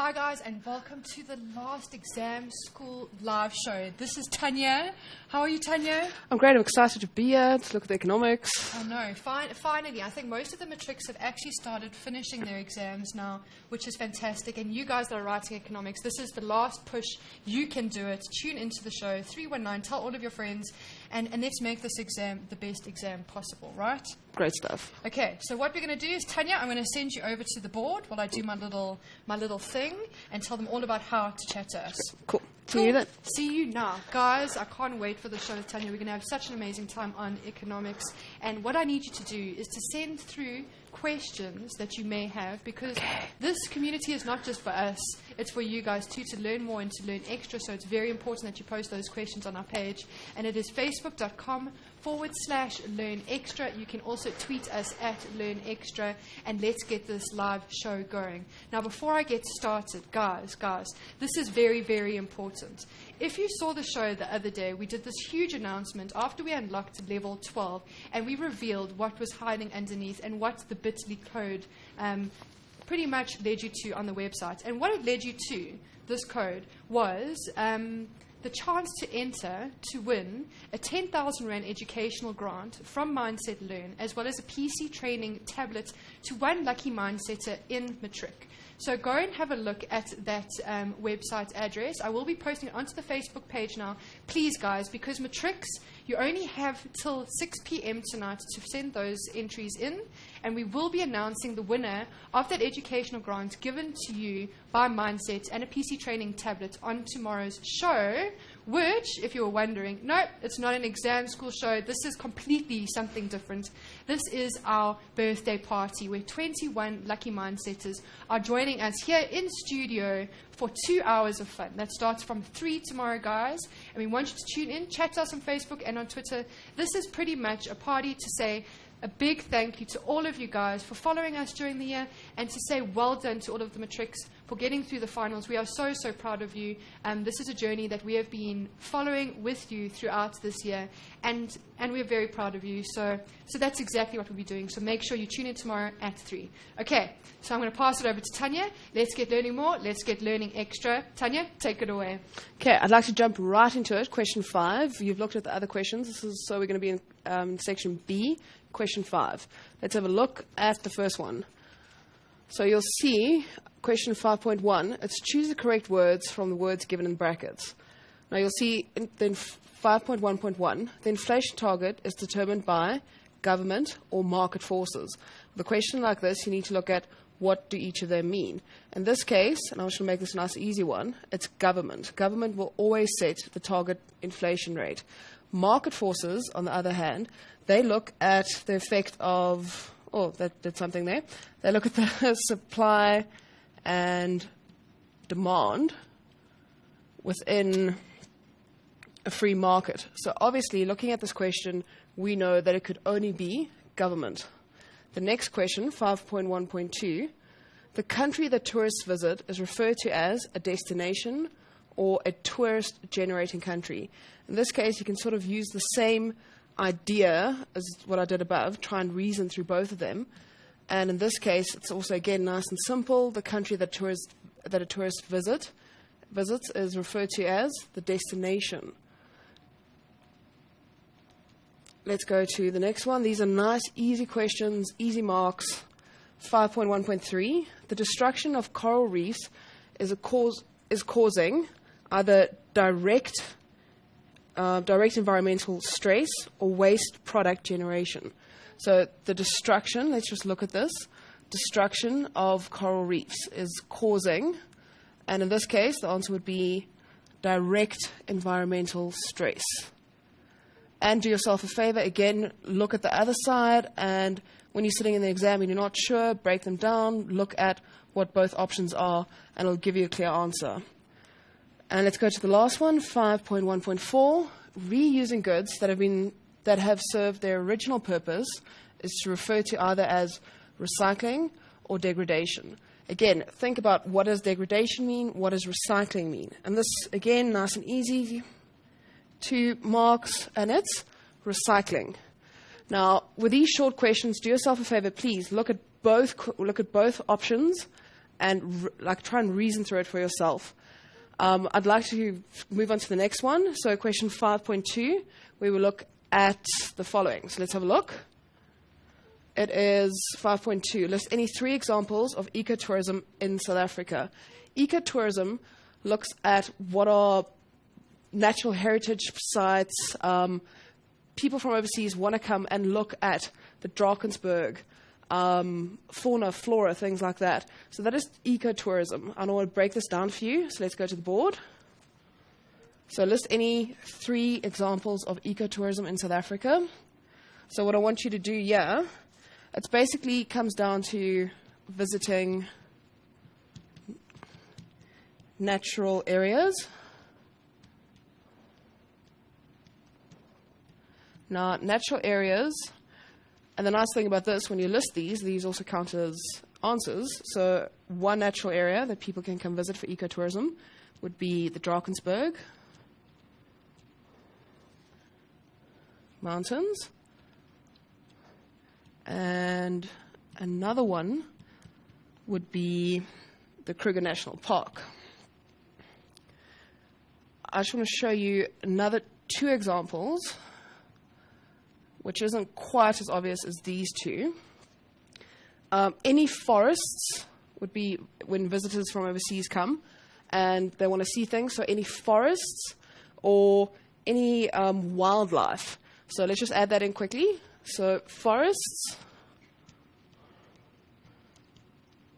Hi guys, and welcome to the last exam school live show. This is Tanya. How are you, Tanya? I'm great. I'm excited to be here to look at the economics. I know. Finally, I think most of the matrics have actually started finishing their exams now, which is fantastic. And you guys that are writing economics, this is the last push. You can do it. Tune into the show, 319. Tell all of your friends, and let's make this exam the best exam possible, right? Great stuff. Okay, so what we're going to do is, Tanya, I'm going to send you over to the board while I do my little thing and tell them all about how to chat to us. Cool. See you then. See you now. Guys, I can't wait for the show with Tanya. We're going to have such an amazing time on economics. And what I need you to do is to send through questions that you may have, because this community is not just for us, it's for you guys too, to learn more and to learn extra. So it's very important that you post those questions on our page, and it is facebook.com/learn extra. You can also tweet us at learn extra, and let's get this live show going. Now, before I get started, guys, this is very, very important. If you saw the show the other day, we did this huge announcement after we unlocked level 12, and we revealed what was hiding underneath and what the bit.ly code pretty much led you to on the website. And what it led you to, this code, was the chance to enter to win a 10,000 Rand educational grant from Mindset Learn, as well as a PC training tablet to one lucky mindsetter in Matric. So go and have a look at that website address. I will be posting it onto the Facebook page now. Please, guys, because Matrics, you only have till 6 p.m. tonight to send those entries in, and we will be announcing the winner of that educational grant given to you by Mindset and a PC training tablet on tomorrow's show, which, if you were wondering, no, it's not an exam school show. This is completely something different. This is our birthday party where 21 lucky mindsetters are joining us here in studio for 2 hours of fun. That starts from 3 tomorrow, guys. And we want you to tune in, chat to us on Facebook and on Twitter. This is pretty much a party to say a big thank you to all of you guys for following us during the year, and to say well done to all of the matrics for getting through the finals. We are so, so proud of you. This is a journey that we have been following with you throughout this year, and we're very proud of you. So that's exactly what we'll be doing. So make sure you tune in tomorrow at 3. Okay, so I'm going to pass it over to Tanya. Let's get learning more. Let's get learning extra. Tanya, take it away. Okay, I'd like to jump right into it. Question 5. You've looked at the other questions. So we're going to be in section B. Question 5. Let's have a look at the first one. So you'll see question 5.1. It's choose the correct words from the words given in brackets. Now you'll see then 5.1.1. The inflation target is determined by government or market forces. With a question like this, you need to look at what do each of them mean. In this case, and I want to make this a nice easy one, it's government. Government will always set the target inflation rate. Market forces, on the other hand, they look at the effect of, that did something there. They look at the supply and demand within a free market. So obviously, looking at this question, we know that it could only be government. The next question, 5.1.2, the country that tourists visit is referred to as a destination or a tourist-generating country. In this case, you can sort of use the same idea as what I did above, try and reason through both of them. And in this case, it's also, again, nice and simple. The country that a tourist visits is referred to as the destination. Let's go to the next one. These are nice, easy questions, easy marks. 5.1.3, the destruction of coral reefs is causing either direct environmental stress or waste product generation. So the destruction, let's just look at this. Destruction of coral reefs is causing, and in this case, the answer would be direct environmental stress. And do yourself a favor, again, look at the other side, and when you're sitting in the exam and you're not sure, break them down, look at what both options are, and it'll give you a clear answer. And let's go to the last one, 5.1.4. Reusing goods that have served their original purpose is to refer to either as recycling or degradation. Again, think about what does degradation mean, what does recycling mean. And this, again, nice and easy, 2 marks, and it's recycling. Now, with these short questions, do yourself a favor, please look at both options and try and reason through it for yourself. I'd like to move on to the next one. So question 5.2, we will look at the following. So let's have a look. It is 5.2. List any 3 examples of ecotourism in South Africa. Ecotourism looks at what are natural heritage sites. People from overseas want to come and look at the Drakensberg, fauna, flora, things like that. So that is ecotourism. I want to break this down for you. So let's go to the board. So list any 3 examples of ecotourism in South Africa. So what I want you to do here, it basically comes down to visiting natural areas. Now, natural areas, and the nice thing about this, when you list these also count as answers. So one natural area that people can come visit for ecotourism would be the Drakensberg Mountains. And another one would be the Kruger National Park. I just want to show you another 2 examples, which isn't quite as obvious as these 2. Any forests would be when visitors from overseas come and they want to see things. So any forests or any wildlife. So let's just add that in quickly. So forests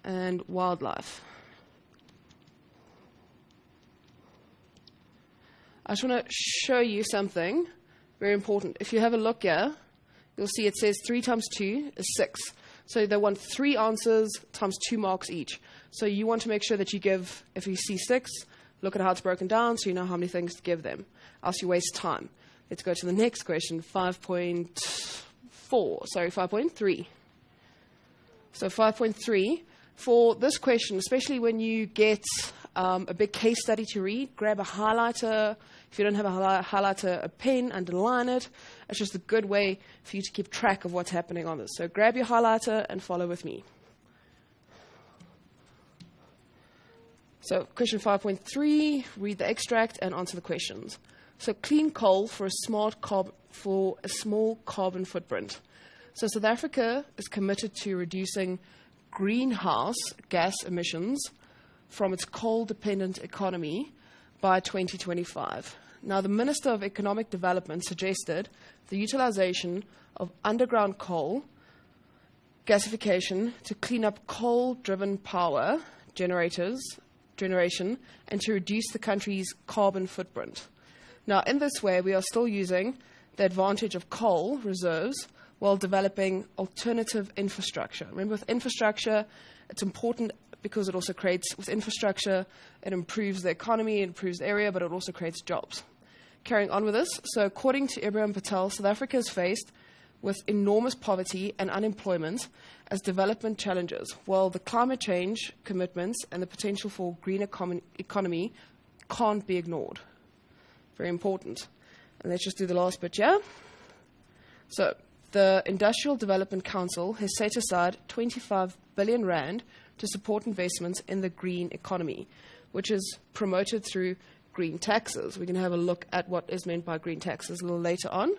and wildlife. I just want to show you something very important. If you have a look here, you'll see it says 3 times 2 is 6. So they want 3 answers times 2 marks each. So you want to make sure that you give, if you see 6, look at how it's broken down so you know how many things to give them. Else you waste time. Let's go to the next question, 5.3. So 5.3, for this question, especially when you get a big case study to read, grab a highlighter. If you don't have a highlighter, a pen, underline it. It's just a good way for you to keep track of what's happening on this. So grab your highlighter and follow with me. So question 5.3, read the extract and answer the questions. So clean coal for a small carbon footprint. So South Africa is committed to reducing greenhouse gas emissions from its coal-dependent economy by 2025. Now, the Minister of Economic Development suggested the utilization of underground coal gasification to clean up coal-driven power generation and to reduce the country's carbon footprint. Now, in this way, we are still using the advantage of coal reserves while developing alternative infrastructure. Remember, with infrastructure, it's important because it also creates, with infrastructure, it improves the economy, it improves the area, but it also creates jobs. Carrying on with this, so according to Ibrahim Patel, South Africa is faced with enormous poverty and unemployment as development challenges, while the climate change commitments and the potential for green economy can't be ignored. Very important. And let's just do the last bit here. So the Industrial Development Council has set aside 25 billion rand to support investments in the green economy, which is promoted through green taxes. We can have a look at what is meant by green taxes a little later on.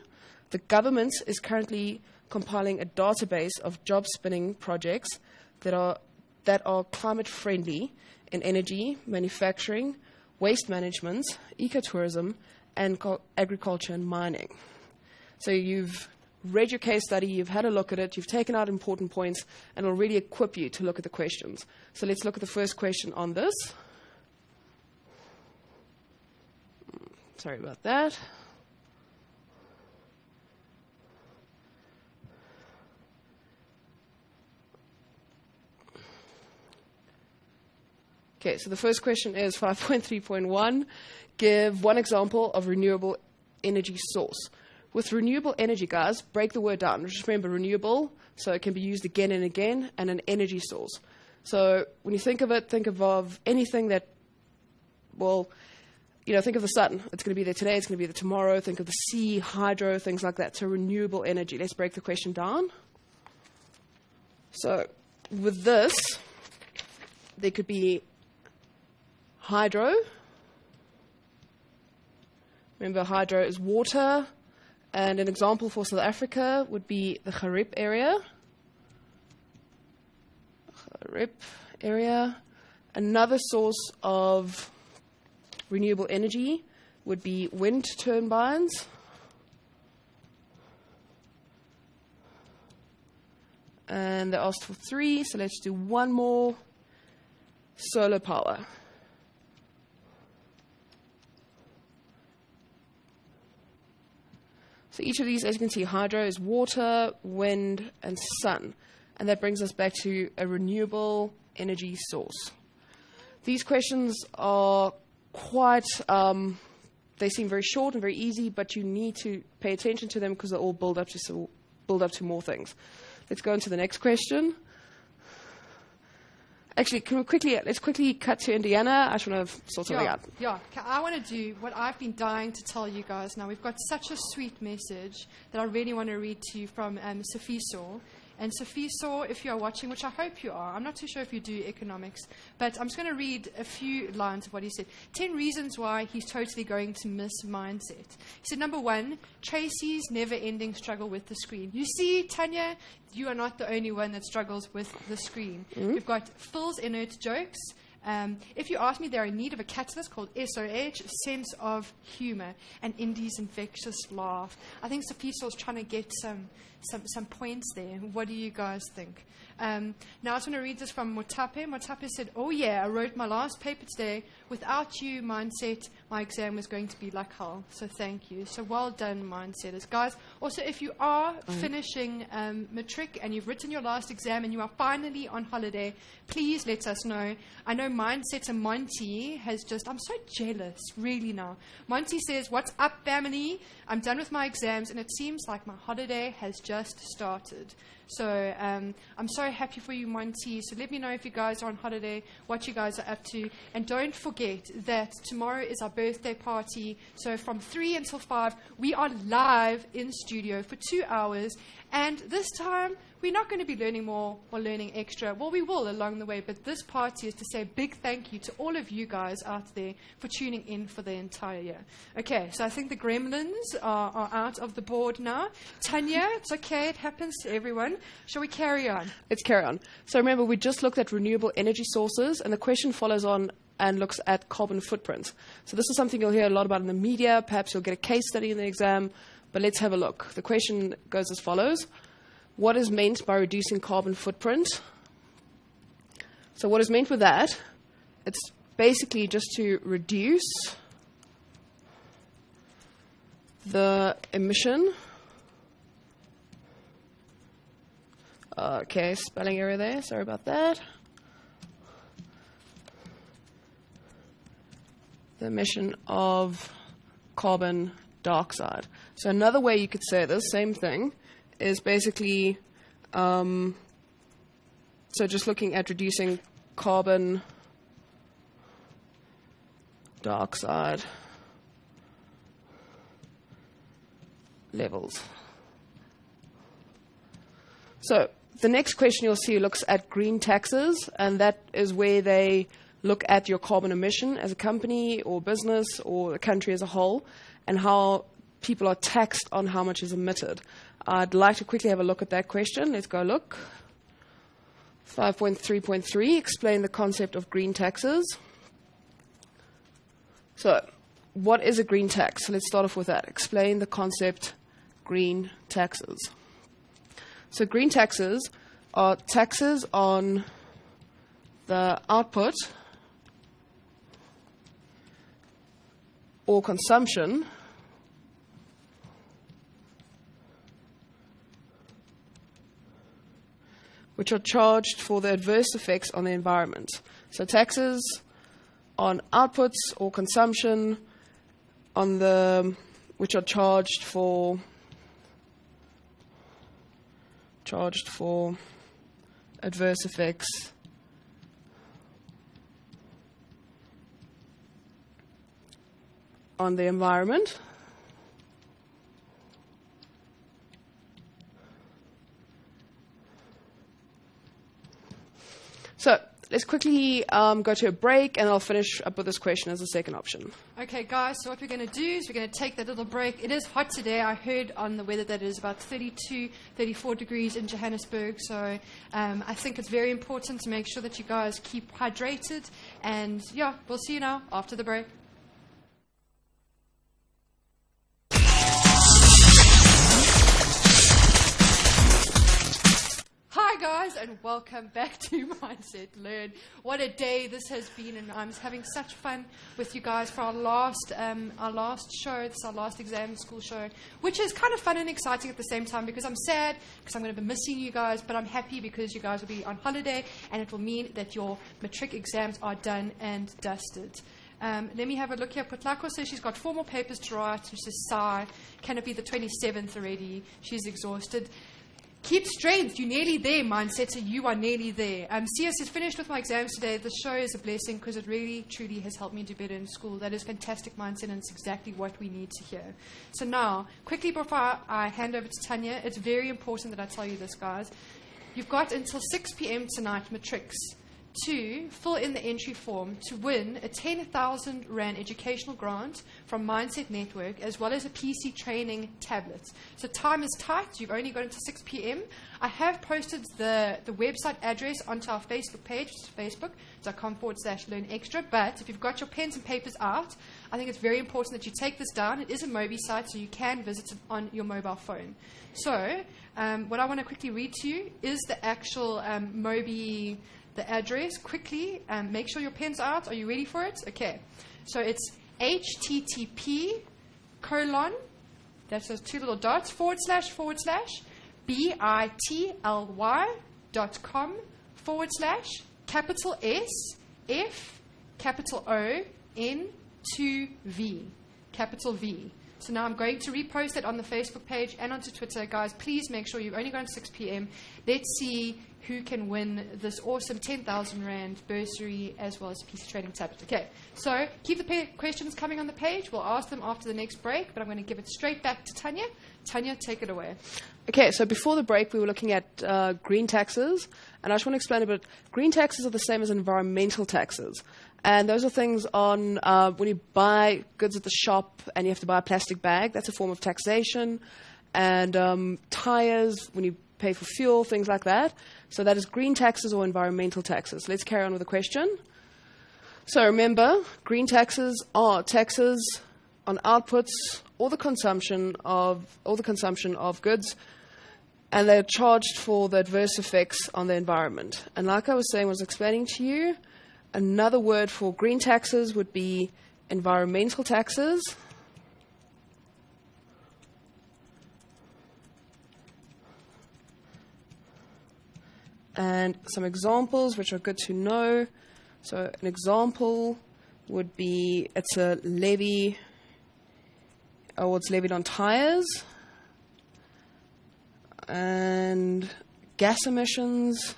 The government is currently compiling a database of job-spinning projects that are climate-friendly in energy, manufacturing, waste management, ecotourism, and agriculture and mining. So you've read your case study, you've had a look at it, you've taken out important points, and it'll really equip you to look at the questions. So let's look at the first question on this. Sorry about that. Okay, so the first question is 5.3.1. Give one example of renewable energy source. With renewable energy, guys, break the word down. Just remember renewable, so it can be used again and again, and an energy source. So when you think of it, think of anything that, well, think of the sun. It's going to be there today, it's going to be there tomorrow. Think of the sea, hydro, things like that. So renewable energy. Let's break the question down. So with this, There could be hydro. Remember, hydro is water. And an example for South Africa would be the Charib area. Another source of renewable energy would be wind turbines. And they asked for 3, so let's do one more. Solar power. So each of these, as you can see, hydro is water, wind, and sun. And that brings us back to a renewable energy source. These questions are quite, they seem very short and very easy, but you need to pay attention to them because they all build up to more things. Let's go into the next question. Actually, let's quickly cut to Indiana. I just want to sort something out. Yeah, I want to do what I've been dying to tell you guys now. We've got such a sweet message that I really want to read to you from Safiso. And Safiso, if you are watching, which I hope you are, I'm not too sure if you do economics, but I'm just going to read a few lines of what he said. 10 reasons why he's totally going to miss mindset. He said, number 1, Tracy's never-ending struggle with the screen. You see, Tanya, you are not the only one that struggles with the screen. We've got Phil's inert jokes. If you ask me, they're in need of a catalyst called SOH, sense of humor, and Indy's infectious laugh. I think Safiso's trying to get some points there. What do you guys think? Now I just want to read this from Motape. Motape said, oh yeah, I wrote my last paper today. Without you, mindset, my exam was going to be like hell. So thank you. So well done, mindsetters. Guys, also if you are finishing matric and you've written your last exam and you are finally on holiday, please let us know. I know Mindsetter Monty has just, I'm so jealous, really now. Monty says, what's up, family? I'm done with my exams and it seems like my holiday has just started. So I'm so happy for you, Monty. So let me know if you guys are on holiday, what you guys are up to. And don't forget that tomorrow is our birthday party. So from 3 until 5, we are live in studio for 2 hours. And this time, we're not going to be learning more or learning extra. Well, we will along the way, but this party is to say a big thank you to all of you guys out there for tuning in for the entire year. Okay, so I think the gremlins are out of the board now. Tanya, it's okay, it happens to everyone. Shall we carry on? Let's carry on. So remember, we just looked at renewable energy sources, and the question follows on and looks at carbon footprint. So this is something you'll hear a lot about in the media. Perhaps you'll get a case study in the exam, but let's have a look. The question goes as follows. What is meant by reducing carbon footprint? So what is meant with that? It's basically just to reduce the emission. Okay, spelling error there. Sorry about that. The emission of carbon dioxide. So another way you could say this, same thing, is basically, so just looking at reducing carbon dioxide levels. So the next question you'll see looks at green taxes, and that is where they look at your carbon emission as a company or business or a country as a whole, and how people are taxed on how much is emitted. I'd like to quickly have a look at that question. Let's go look. 5.3.3, explain the concept of green taxes. So, what is a green tax? So let's start off with that. Explain the concept green taxes. So green taxes are taxes on the output or consumption which are charged for the adverse effects on the environment. So taxes on outputs or consumption on the which are charged for adverse effects on the environment. So let's quickly go to a break, and I'll finish up with this question as the second option. Okay, guys, so what we're going to do is we're going to take that little break. It is hot today. I heard on the weather that it is about 32, 34 degrees in Johannesburg. So I think it's very important to make sure that you guys keep hydrated. And, yeah, we'll see you now after the break. Hi guys, and welcome back to Mindset Learn. What a day this has been, and I'm having such fun with you guys for our last show. It's our last exam school show, which is kind of fun and exciting at the same time, because I'm sad because I'm going to be missing you guys, but I'm happy because you guys will be on holiday, and it will mean that your matric exams are done and dusted. Let me have a look here. Putlako says she's got 4 more papers to write. She says, sigh. Can it be the 27th already? She's exhausted. Keep strength. You're nearly there, Mindsetter. You are nearly there. CS is finished with my exams today. The show is a blessing because it really, truly has helped me do better in school. That is fantastic, Mindset, and it's exactly what we need to hear. So now, quickly before I hand over to Tanya, it's very important that I tell you this, guys. You've got until 6 p.m. tonight, matrics, to fill in the entry form to win a 10,000 Rand educational grant from Mindset Network, as well as a PC training tablet. So time is tight. You've only got until 6 p.m. I have posted the website address onto our Facebook page, which is facebook.com/learnextra. But if you've got your pens and papers out, I think it's very important that you take this down. It is a Mobi site, so you can visit it on your mobile phone. So what I want to quickly read to you is the actual Mobi, the address. Quickly, make sure your pen's out. Are you ready for it? Okay. So it's http:// that's those 2 little dots, / bity.ly.com / capital S F capital O N 2 V capital V. So now I'm going to repost it on the Facebook page and onto Twitter. Guys, please make sure you've only got 6 p.m. Let's see who can win this awesome 10,000 Rand bursary as well as a piece of training tablet. Okay, so keep the questions coming on the page. We'll ask them after the next break, but I'm going to give it straight back to Tanya. Tanya, take it away. Okay, so before the break, we were looking at green taxes, and I just want to explain a bit. Green taxes are the same as environmental taxes, and those are things on when you buy goods at the shop and you have to buy a plastic bag. That's a form of taxation, and tires, when you pay for fuel, things like that. So that is green taxes or environmental taxes. Let's carry on with the question. So remember, green taxes are taxes on outputs or the consumption of goods, and they're charged for the adverse effects on the environment. And like I was saying, I was explaining to you, another word for green taxes would be environmental taxes. And some examples which are good to know. So an example would be, it's a levy, or it's levied on tires, and gas emissions,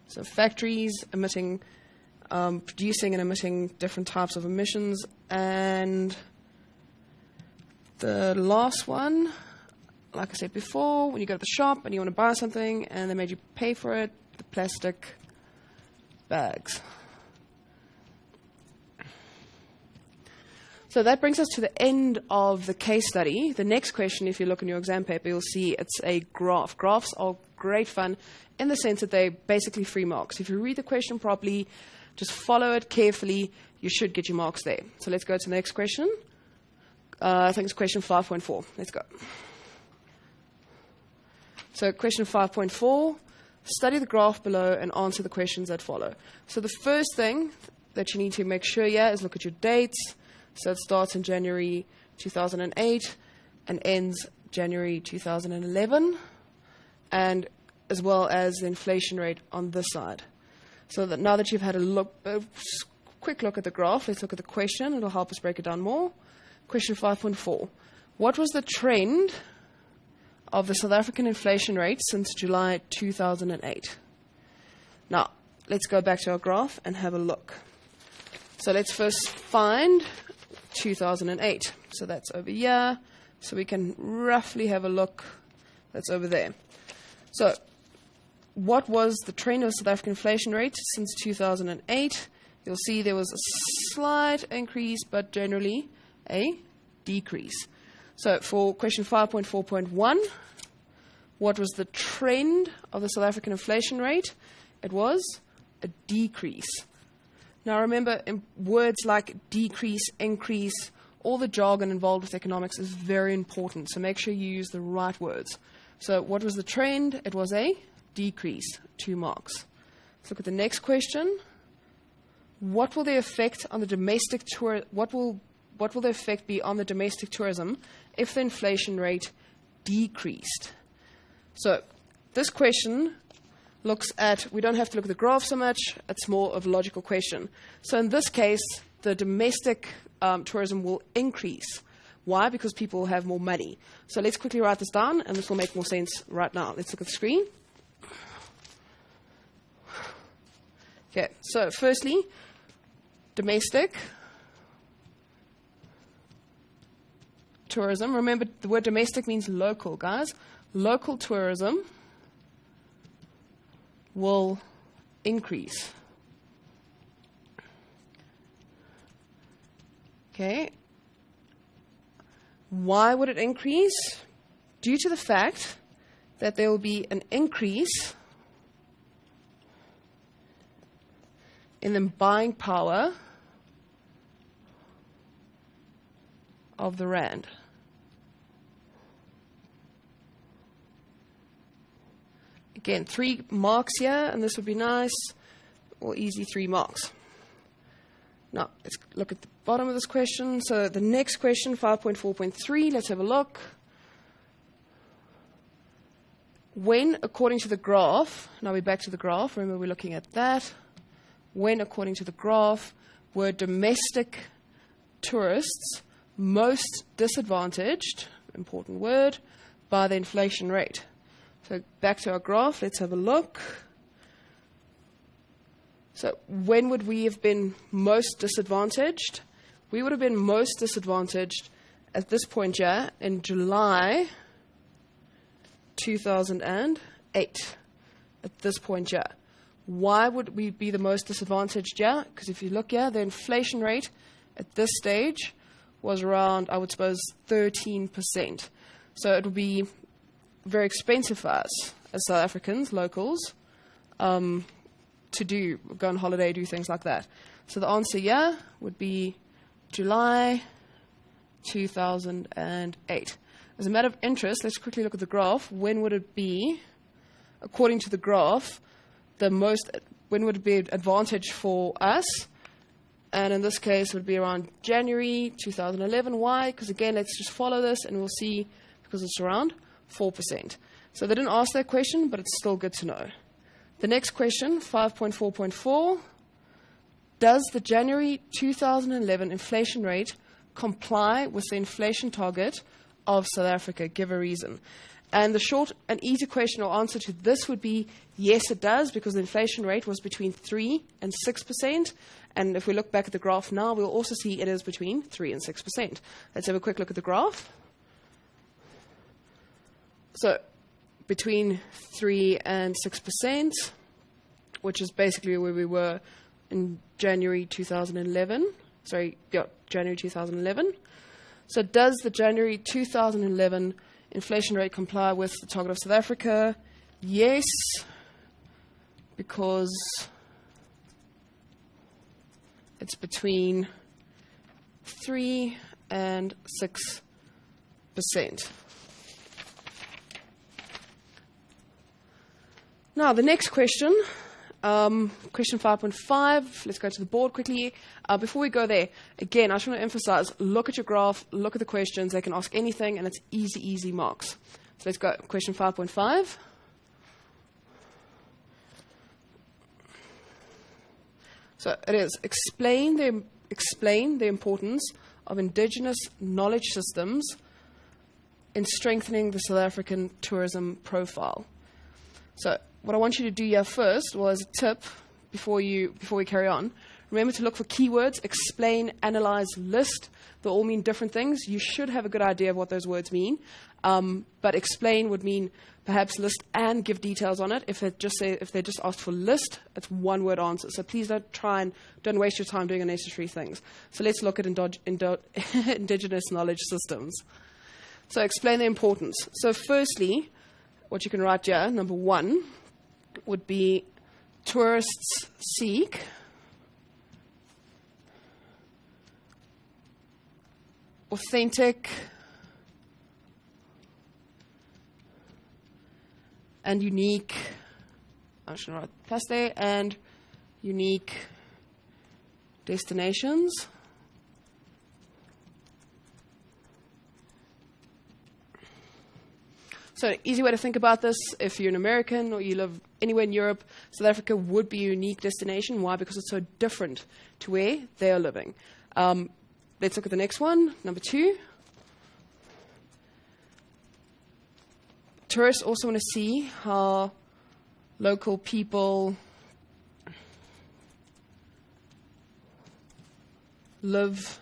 so factories emitting, producing and emitting different types of emissions. And the last one, like I said before, when you go to the shop and you want to buy something and they made you pay for it, the plastic bags. So that brings us to the end of the case study. The next question, if you look in your exam paper, you'll see it's a graph. Graphs are great fun in the sense that they're basically free marks. If you read the question properly, just follow it carefully, you should get your marks there. So let's go to the next question. I think it's question 5.4. Let's go. So question 5.4. Study the graph below and answer the questions that follow. So the first thing that you need to make sure here is look at your dates. So it starts in January 2008 and ends January 2011, and as well as the inflation rate on this side. So that now that you've had a quick look at the graph, let's look at the question. It'll help us break it down more. Question 5.4. What was the trend of the South African inflation rate since July 2008. Now, let's go back to our graph and have a look. So let's first find 2008. So that's over here. So we can roughly have a look. That's over there. So what was the trend of South African inflation rate since 2008? You'll see there was a slight increase, but generally a decrease. So for question 5.4.1, what was the trend of the South African inflation rate? It was a decrease. Now remember, in words like decrease, increase, all the jargon involved with economics is very important, so make sure you use the right words. So what was the trend? It was a decrease, 2 marks. Let's look at the next question. What will the effect on the domestic what will the effect be on the domestic tourism if the inflation rate decreased? So this question looks at, we don't have to look at the graph so much, it's more of a logical question. So in this case, the domestic tourism will increase. Why? Because people will have more money. So let's quickly write this down, and this will make more sense right now. Let's look at the screen. Okay, so firstly, domestic tourism. Remember, the word domestic means local, guys. Local tourism will increase. Okay. Why would it increase? Due to the fact that there will be an increase in the buying power of the rand. Again, 3 marks here, and this would be nice, or easy 3 marks. Now, let's look at the bottom of this question. So the next question, 5.4.3, let's have a look. When, according to the graph, now we're back to the graph, remember we're looking at that. When, according to the graph, were domestic tourists most disadvantaged, important word, by the inflation rate? So back to our graph, let's have a look. So when would we have been most disadvantaged? We would have been most disadvantaged at this point here in July 2008. At this point here. Why would we be the most disadvantaged here? Because if you look here, the inflation rate at this stage was around, I would suppose, 13%. So it would be very expensive for us as South Africans, locals, to go on holiday, do things like that. So the answer here would be July 2008. As a matter of interest, let's quickly look at the graph. When would it be, according to the graph, when would it be an advantage for us? And in this case, it would be around January 2011. Why? Because again, let's just follow this and we'll see, because it's around 4%. So they didn't ask that question, but it's still good to know. The next question, 5.4.4, does the January 2011 inflation rate comply with the inflation target of South Africa? Give a reason. And the short and easy question or answer to this would be yes, it does, because the inflation rate was between 3 and 6%. And if we look back at the graph now, we'll also see it is between 3 and 6%. Let's have a quick look at the graph. So between 3 and 6%, which is basically where we were in January 2011. January 2011. So does the January 2011 inflation rate comply with the target of South Africa? Yes, because it's between 3 and 6%. Now, the next question, question 5.5. Let's go to the board quickly. Before we go there, again, I just want to emphasize, look at your graph, look at the questions. They can ask anything, and it's easy, easy marks. So let's go. Question 5.5. So it is, explain the importance of Indigenous knowledge systems in strengthening the South African tourism profile. So what I want you to do here first was a tip before we carry on. Remember to look for keywords, explain, analyze, list. They all mean different things. You should have a good idea of what those words mean. But explain would mean perhaps list and give details on it. If they just asked for list, it's one word answer. So please don't waste your time doing unnecessary things. So let's look at Indigenous knowledge systems. So explain the importance. So firstly, what you can write here, number 1, would be tourists seek authentic and unique, I should write plus there, and unique destinations. So an easy way to think about this, if you're an American or you live anywhere in Europe, South Africa would be a unique destination. Why? Because it's so different to where they are living. Let's look at the next one, number 2. Tourists also want to see how local people live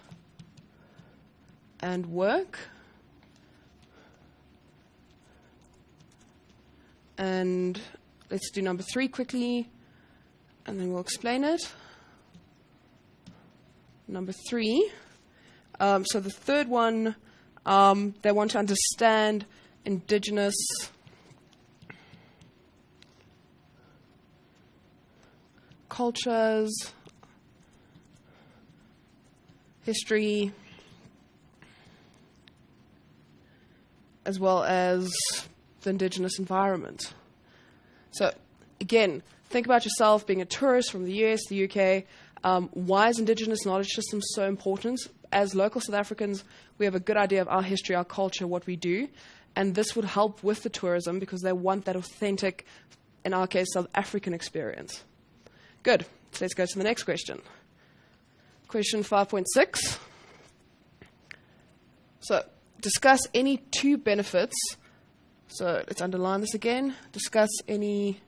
and work. And let's do number 3 quickly, and then we'll explain it. Number 3. So the third one, they want to understand Indigenous cultures, history, as well as the Indigenous environment. So again, think about yourself being a tourist from the US, the UK. Why is Indigenous knowledge system so important? As local South Africans, we have a good idea of our history, our culture, what we do. And this would help with the tourism because they want that authentic, in our case, South African experience. Good. So let's go to the next question. Question 5.6. So discuss any 2 benefits. So let's underline this again. Discuss any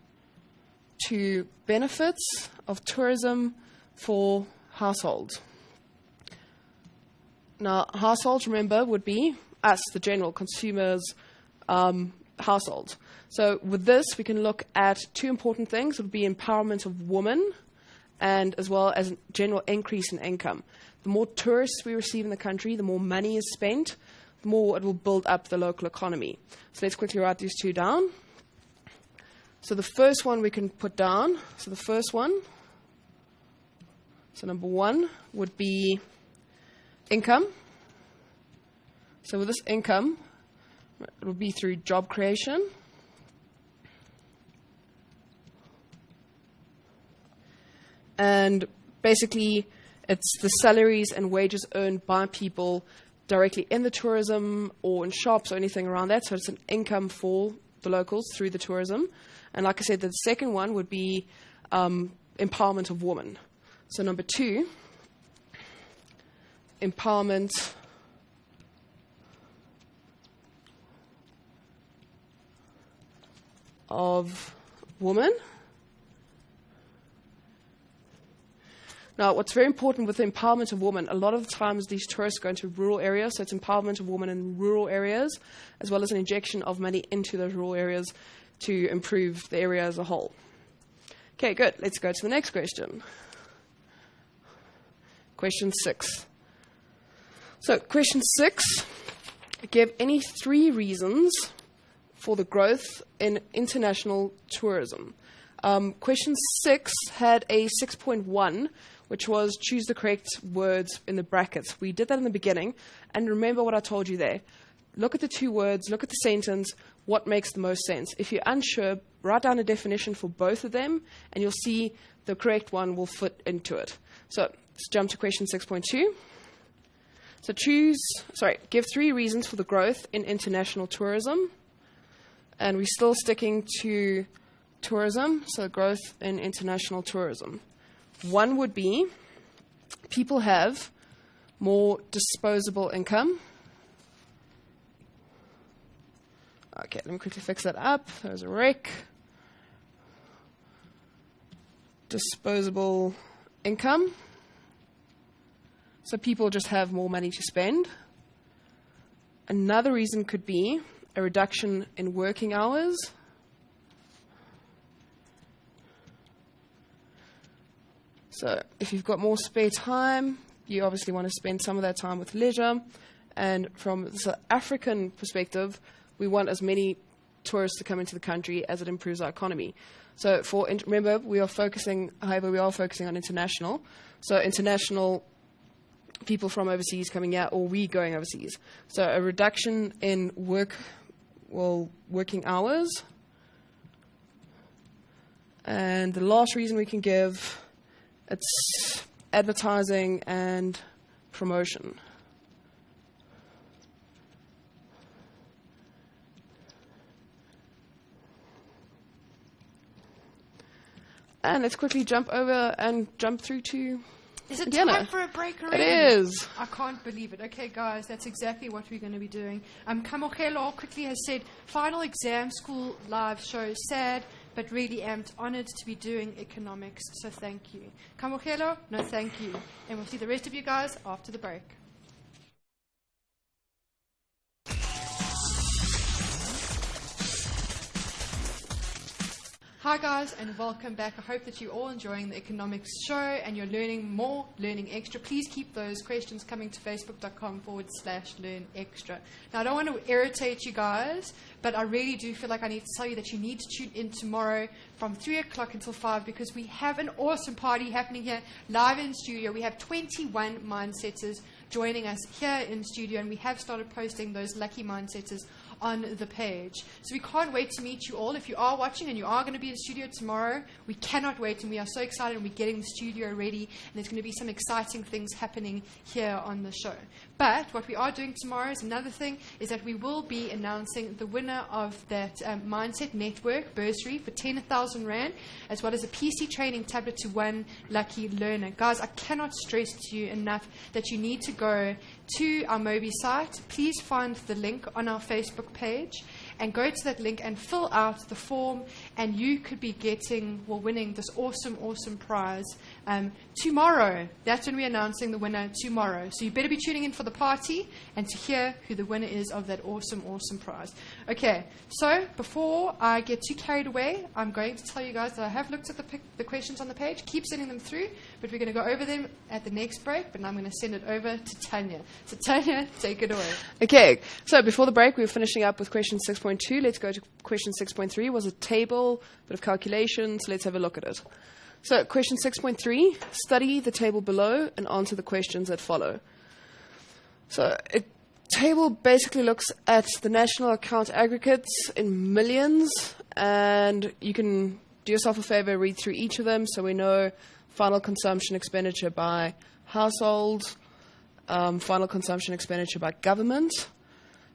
2 benefits of tourism for households. Now, households, remember, would be us, the general consumers, households. So with this, we can look at 2 important things. It would be empowerment of women and as well as a general increase in income. The more tourists we receive in the country, the more money is spent, the more it will build up the local economy. So let's quickly write these 2 down. So the first one we can put down. So the first one, so number 1 would be income. So with this income, it will be through job creation. And basically, it's the salaries and wages earned by people directly in the tourism or in shops or anything around that. So it's an income for the locals through the tourism. And like I said, the second one would be empowerment of women. So number 2, empowerment of women. Now, what's very important with the empowerment of women, a lot of the times these tourists go into rural areas, so it's empowerment of women in rural areas, as well as an injection of money into those rural areas to improve the area as a whole. Okay, good. Let's go to the next question. Question 6. So, question 6, give any 3 reasons for the growth in international tourism. Question 6 had a 6.1, which was choose the correct words in the brackets. We did that in the beginning, and remember what I told you there. Look at the 2 words, look at the sentence, what makes the most sense. If you're unsure, write down a definition for both of them, and you'll see the correct one will fit into it. So let's jump to question 6.2. So give 3 reasons for the growth in international tourism. And we're still sticking to tourism, so growth in international tourism. 1 would be people have more disposable income. Okay, let me quickly fix that up. There's a rec. Disposable income. So people just have more money to spend. Another reason could be a reduction in working hours. So if you've got more spare time, you obviously want to spend some of that time with leisure. And from the South African perspective, we want as many tourists to come into the country as it improves our economy. So remember, we are focusing on international. So international people from overseas coming here, or we going overseas. So a reduction in working hours. And the last reason we can give, it's advertising and promotion. And let's quickly jump through to Is it Indiana. time for a break already? It is. I can't believe it. Okay, guys, that's exactly what we're going to be doing. Kamogelo quickly has said, final exam school live show, sad, but really amped, honoured to be doing economics, so thank you. Kamogelo, no thank you. And we'll see the rest of you guys after the break. Hi guys, and welcome back. I hope that you're all enjoying the economics show and you're learning more, learning extra. Please keep those questions coming to facebook.com/learn extra. Now, I don't want to irritate you guys, but I really do feel like I need to tell you that you need to tune in tomorrow from 3 o'clock until 5 because we have an awesome party happening here live in studio. We have 21 mindsetters joining us here in studio, and we have started posting those lucky mindsetters on the page. So we can't wait to meet you all. If you are watching and you are going to be in studio tomorrow, we cannot wait, and we are so excited, and we're getting the studio ready, and there's going to be some exciting things happening here on the show. But what we are doing tomorrow is another thing, is that we will be announcing the winner of that Mindset Network bursary for 10,000 Rand, as well as a PC training tablet to one lucky learner. Guys, I cannot stress to you enough that you need to go to our Mobi site. Please find the link on our Facebook page and go to that link and fill out the form, and you could be winning this awesome prize tomorrow. That's when we're announcing the winner tomorrow. So you better be tuning in for the party and to hear who the winner is of that awesome prize. Okay, so before I get too carried away, I'm going to tell you guys that I have looked at the questions on the page. Keep sending them through, but we're going to go over them at the next break, but now I'm going to send it over to Tanya. So Tanya, take it away. Okay, so before the break, we were finishing up with question 6.2. Let's go to question 6.3. Was a table, bit of calculations. Let's have a look at it. So question 6.3, study the table below and answer the questions that follow. So a table basically looks at the national account aggregates in millions, and you can do yourself a favor, read through each of them so we know final consumption expenditure by household, final consumption expenditure by government,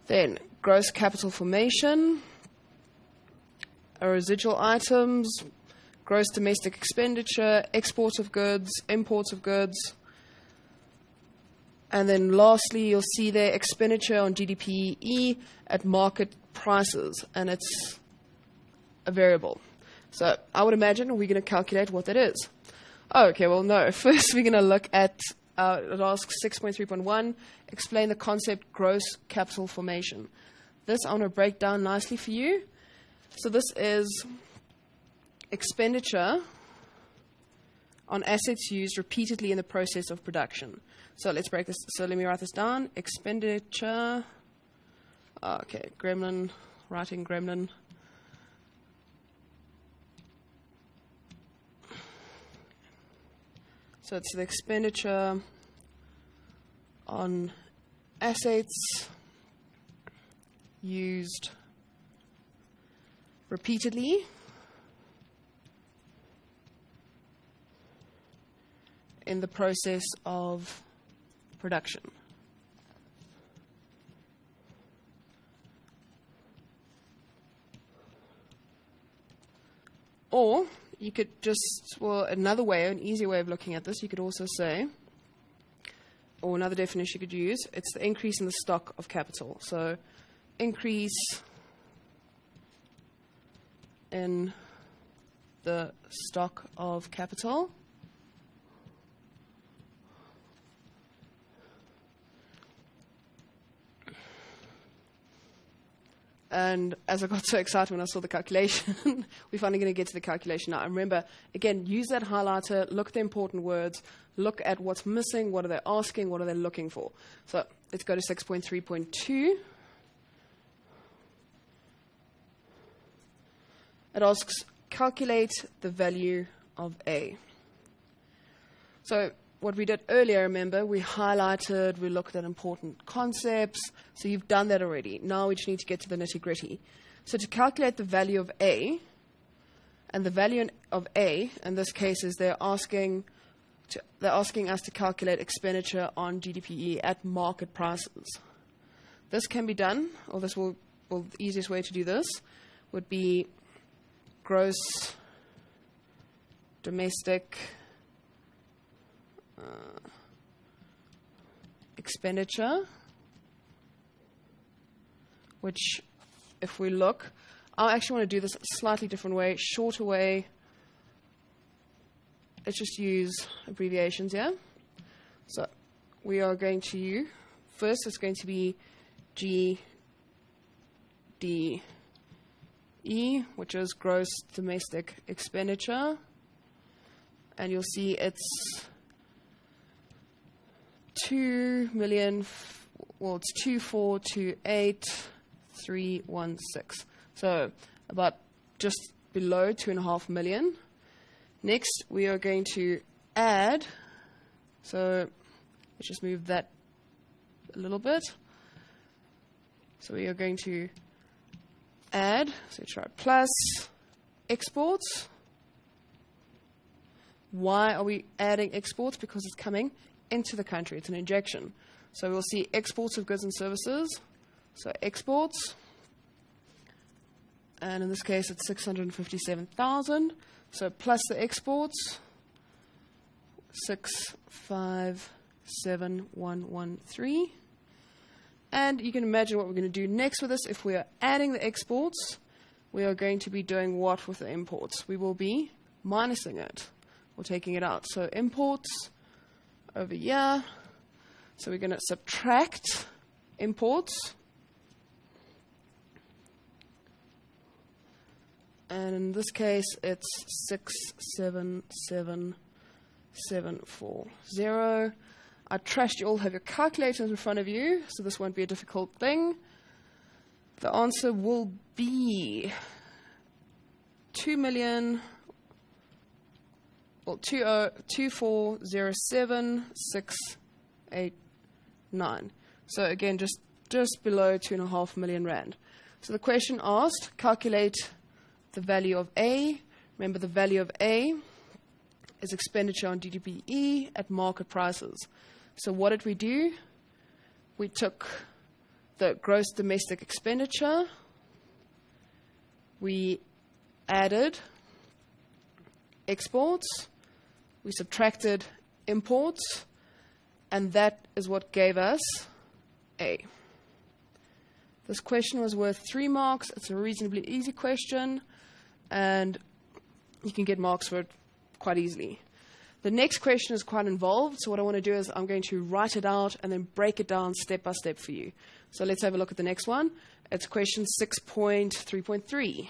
then gross capital formation, residual items, gross domestic expenditure, export of goods, imports of goods, and then lastly you'll see their expenditure on GDP at market prices, and it's a variable. So I would imagine we're going to calculate what that is. Oh, okay, well no, first we're going to look at it asks 6.3.1, explain the concept gross capital formation. This I want to break down nicely for you. So this is expenditure on assets used repeatedly in the process of production. So let's break this. So let me write this down. Expenditure. Okay, gremlin. Writing gremlin. So it's the expenditure on assets used repeatedly in the process of production. Or you could just, another way, an easier way of looking at this, you could also say, or another definition you could use, it's the increase in the stock of capital. So increase in the stock of capital And as I got so excited when I saw the calculation, we're finally going to get to the calculation now. And remember, again, use that highlighter, look at the important words, look at what's missing, what are they asking, what are they looking for. So let's go to 6.3.2. It asks, calculate the value of A. So what we did earlier, remember, we highlighted, we looked at important concepts. So you've done that already. Now we just need to get to the nitty-gritty. So to calculate the value of A, and the value of A, in this case, is they're asking us to calculate expenditure on GDPE at market prices. This can be done, or the easiest way to do this would be gross domestic expenditure, which, if we look, I actually want to do this a slightly different way, shorter way. Let's just use abbreviations here. So we are going to, first it's going to be GDE, which is gross domestic expenditure. And you'll see it's 2,428,316. So about just below 2.5 million. Next, we are going to add. So let's just move that a little bit. So we are going to add. So try plus exports. Why are we adding exports? Because it's coming into the country. It's an injection. So we'll see exports of goods and services. So exports. And in this case, it's 657,000. So plus the exports, 657,113. And you can imagine what we're going to do next with this. If we are adding the exports, we are going to be doing what with the imports? We will be minusing it, or taking it out. So imports over here. So we're going to subtract imports. And in this case, it's 677,740. I trust you all have your calculators in front of you, so this won't be a difficult thing. The answer will be 2,407,689. So again, just below 2.5 million rand. So the question asked, calculate the value of A. Remember, the value of A is expenditure on GDPE at market prices. So what did we do? We took the gross domestic expenditure, we added exports, we subtracted imports, and that is what gave us A. This question was worth 3 marks. It's a reasonably easy question, and you can get marks for it quite easily. The next question is quite involved, so what I want to do is I'm going to write it out and then break it down step by step for you. So let's have a look at the next one. It's question 6.3.3.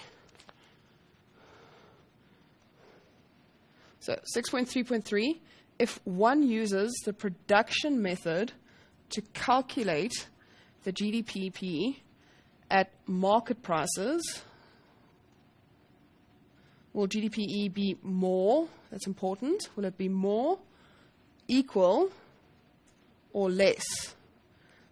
So 6.3.3, if one uses the production method to calculate the GDPP at market prices, will GDPE be more? That's important. Will it be more, equal, or less?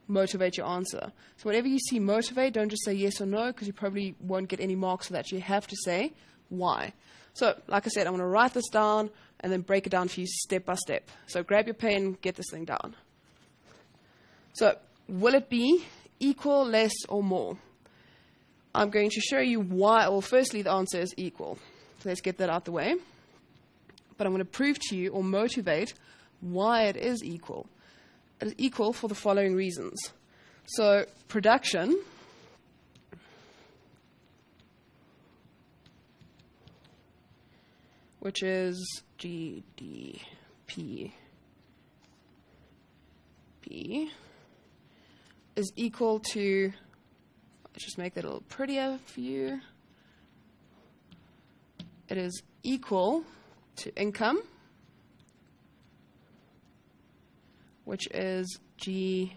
Motivate your answer. So whenever you see motivate, don't just say yes or no, because you probably won't get any marks for that. You have to say why. So like I said, I'm going to write this down and then break it down for you step by step. So grab your pen, get this thing down. So will it be equal, less, or more? I'm going to show you why. Well, firstly, the answer is equal. So let's get that out the way. But I'm going to prove to you or motivate why it is equal. It is equal for the following reasons. So production which is GDP is equal to, Let's just make that a little prettier for you. It is equal to income, which is GDPI,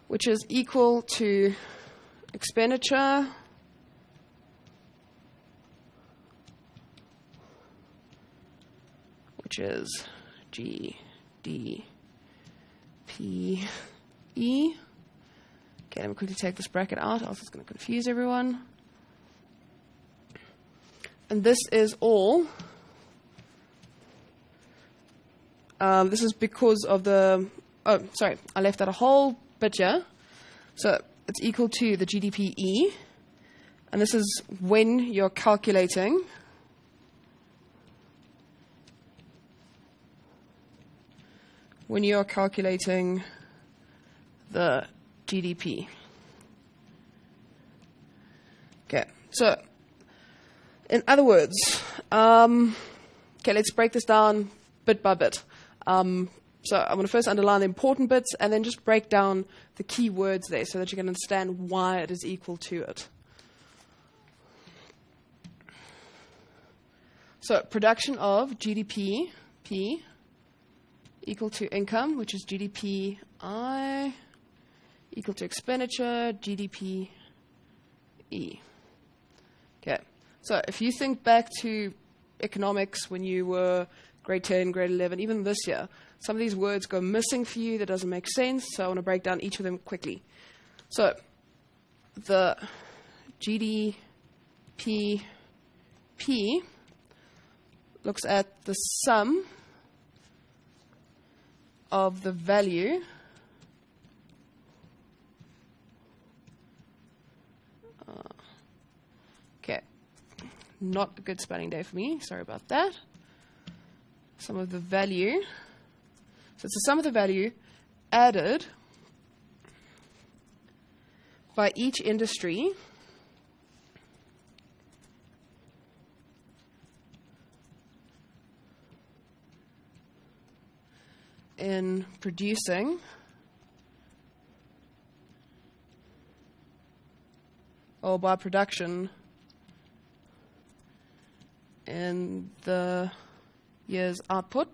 which is equal to expenditure, which is GDPE. Okay, let me quickly take this bracket out, else it's going to confuse everyone. And this is all. This is because of the... Oh, sorry, I left out a whole bit here. So it's equal to the GDPE. And this is when you're calculating the GDP. Okay, so in other words, okay, let's break this down bit by bit. So I'm going to first underline the important bits and then just break down the key words there so that you can understand why it is equal to it. So production of GDP, P, equal to income, which is GDPI, equal to expenditure, GDPE. Okay, so if you think back to economics when you were grade 10, grade 11, even this year, some of these words go missing for you. That doesn't make sense, so I want to break down each of them quickly. So the GDPP looks at the sum of the value okay, not a good spelling day for me, sorry about that. Sum of the value, so it's the sum of the value added by each industry in producing or by production in the year's output.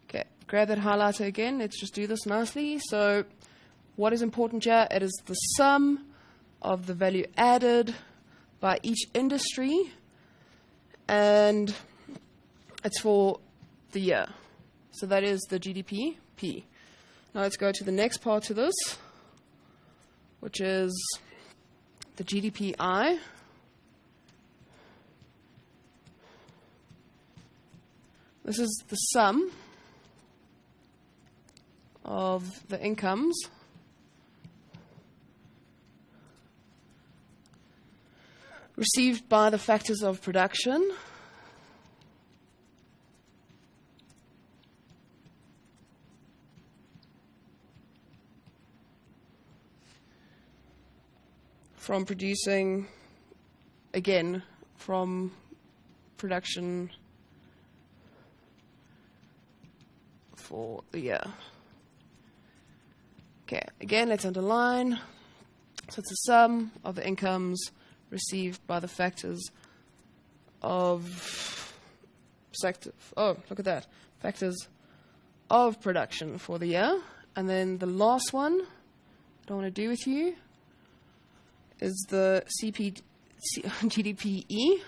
Okay, grab that highlighter again. Let's just do this nicely. So what is important here? It is the sum of the value added by each industry, and it's for the year. So that is the GDP. Now let's go to the next part to this, which is the GDPI. This is the sum of the incomes received by the factors of production from producing, again, from production for the year. Okay, again, let's underline. So it's the sum of the incomes received by the factors of factors of production for the year. And then the last one I don't want to do with you is the GDPE.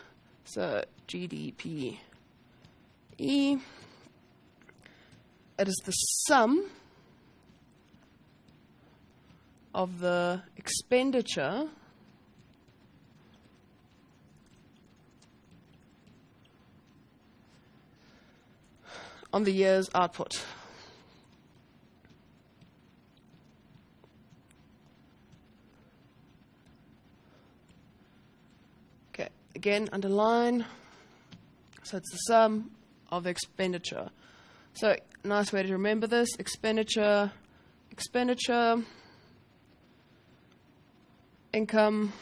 So GDPE. It is the sum of the expenditure on the year's output. Okay, again, underline. So it's the sum of the expenditure. So, nice way to remember this: expenditure, income,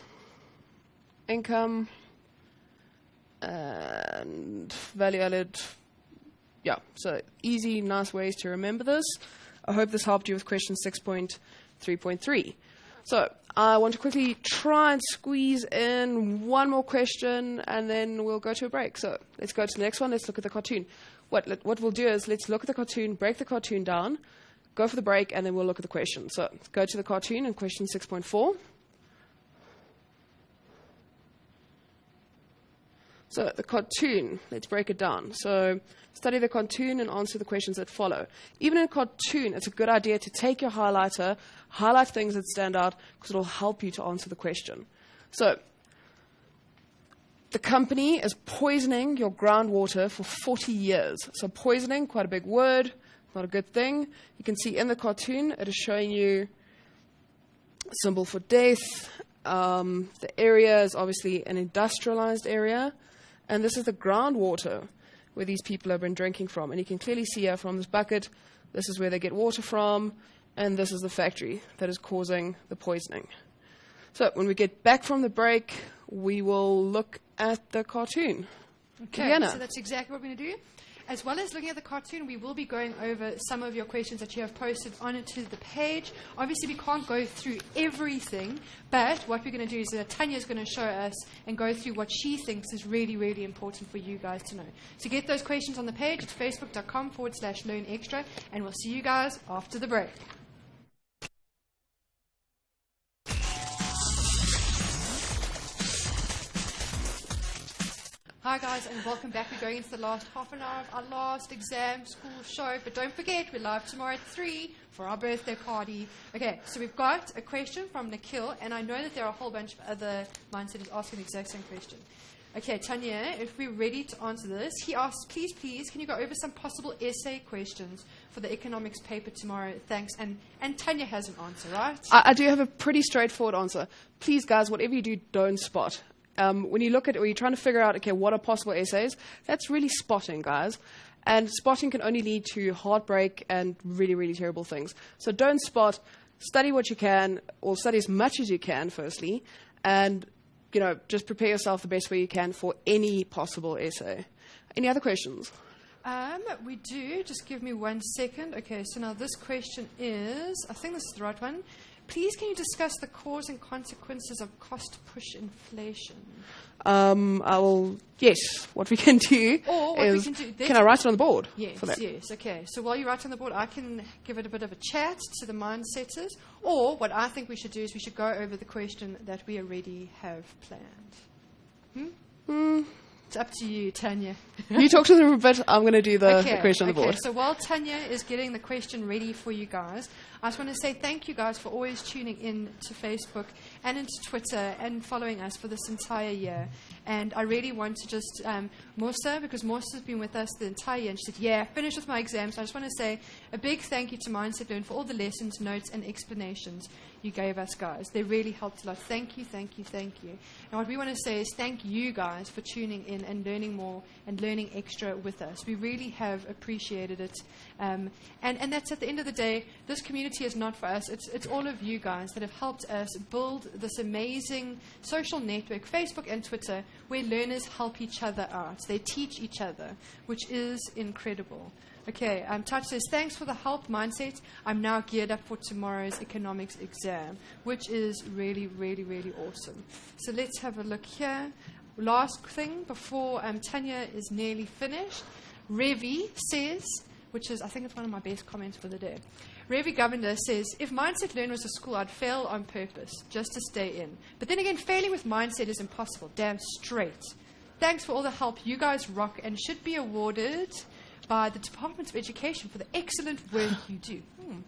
and value added. Yeah, so easy, nice ways to remember this. I hope this helped you with question 6.3.3. So I want to quickly try and squeeze in one more question, and then we'll go to a break. So let's go to the next one. Let's look at the cartoon. What we'll do is let's look at the cartoon, break the cartoon down, go for the break, and then we'll look at the question. So let's go to the cartoon in question 6.4. So the cartoon, let's break it down. So study the cartoon and answer the questions that follow. Even in a cartoon, it's a good idea to take your highlighter, highlight things that stand out, because it'll help you to answer the question. So the company is poisoning your groundwater for 40 years. So poisoning, quite a big word, not a good thing. You can see in the cartoon, it is showing you a symbol for death. The area is obviously an industrialized area. And this is the groundwater where these people have been drinking from. And you can clearly see here from this bucket, this is where they get water from, and this is the factory that is causing the poisoning. So when we get back from the break, we will look at the cartoon. Okay, Diana. so that's exactly what we're going to do. As well as looking at the cartoon, we will be going over some of your questions that you have posted onto the page. Obviously, we can't go through everything, but what we're going to do is Tanya is going to show us and go through what she thinks is really, really important for you guys to know. So get those questions on the page. It's facebook.com/learnextra, and we'll see you guys after the break. Hi guys, and welcome back. We're going into the last half an hour of our last exam school show, but don't forget, we're live tomorrow at 3 for our birthday party. Okay, so we've got a question from Nikhil, and I know that there are a whole bunch of other mindsetters asking the exact same question. Okay, Tanya, if we're ready to answer this, he asks, please, can you go over some possible essay questions for the economics paper tomorrow? Thanks. And Tanya has an answer, right? I do have a pretty straightforward answer. Please, guys, whatever you do, don't spot. When you look at it, or you're trying to figure out, okay, what are possible essays, that's really spotting, guys. And spotting can only lead to heartbreak and really, really terrible things. So don't spot. Study what you can, or study as much as you can, firstly, and, just prepare yourself the best way you can for any possible essay. Any other questions? We do. Just give me 1 second. Okay, so now this question is, I think this is the right one. Please, can you discuss the cause and consequences of cost-push inflation? Yes, what we can do is, can I write it on the board? Yes, for that? Yes, okay. So while you write on the board, I can give it a bit of a chat to the mindsetters, or what I think we should do is we should go over the question that we already have planned. It's up to you, Tanya. You talk to them a bit. I'm going to do the question on the board. So while Tanya is getting the question ready for you guys, I just want to say thank you guys for always tuning in to Facebook and into Twitter and following us for this entire year. And I really want to just, Morsa, because Morsa's been with us the entire year, and she said, yeah, I finished with my exams. So I just want to say a big thank you to Mindset Learn for all the lessons, notes, and explanations you gave us, guys. They really helped a lot. Thank you, thank you, thank you. And what we want to say is thank you guys for tuning in and learning more and learning extra with us. We really have appreciated it. And that's at the end of the day, this community is not for us. It's all of you guys that have helped us build this amazing social network, Facebook and Twitter, where learners help each other out. They teach each other, which is incredible. Okay, Touch says, thanks for the help, Mindset. I'm now geared up for tomorrow's economics exam, which is really, really, really awesome. So let's have a look here. Last thing before Tanya is nearly finished. Revi says, which is, I think it's one of my best comments for the day. Revi Governor says, if Mindset Learn was a school, I'd fail on purpose, just to stay in. But then again, failing with Mindset is impossible. Damn straight. Thanks for all the help. You guys rock and should be awarded by the Department of Education for the excellent work you do.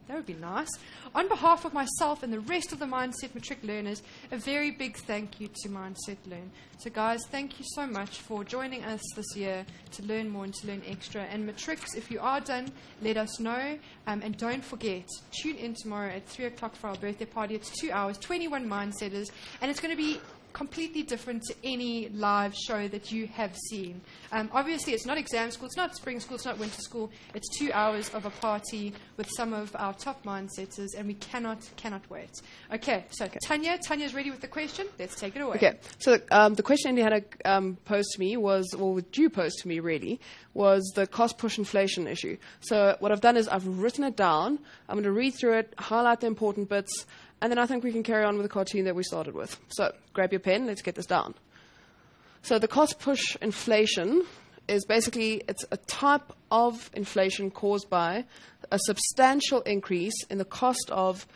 That would be nice. On behalf of myself and the rest of the Mindset Matric learners, a very big thank you to Mindset Learn. So guys, thank you so much for joining us this year to learn more and to learn extra. And Matrics, if you are done, let us know. And don't forget, tune in tomorrow at 3 o'clock for our birthday party. It's 2 hours, 21 Mindsetters, and it's going to be completely different to any live show that you have seen. Obviously, it's not exam school, it's not spring school, it's not winter school. It's 2 hours of a party with some of our top mindsetters, and we cannot wait. Okay, so Tanya's ready with the question. Let's take it away. Okay, so the question Indiana posed to me was, or you posed to me really, was the cost push inflation issue. So what I've done is I've written it down. I'm going to read through it, highlight the important bits, and then I think we can carry on with the cartoon that we started with. So grab your pen, let's get this down. So the cost push inflation is basically, it's a type of inflation caused by a substantial increase in the cost of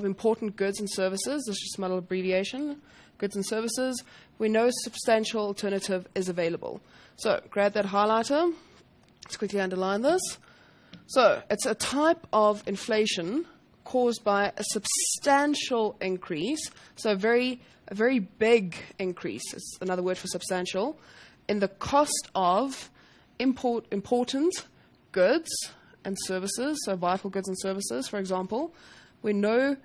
important goods and services. This is just a little abbreviation, goods and services, where no substantial alternative is available. So grab that highlighter. Let's quickly underline this. So it's a type of inflation caused by a substantial increase, so a very big increase, is another word for substantial, in the cost of important goods and services, so vital goods and services, for example, where no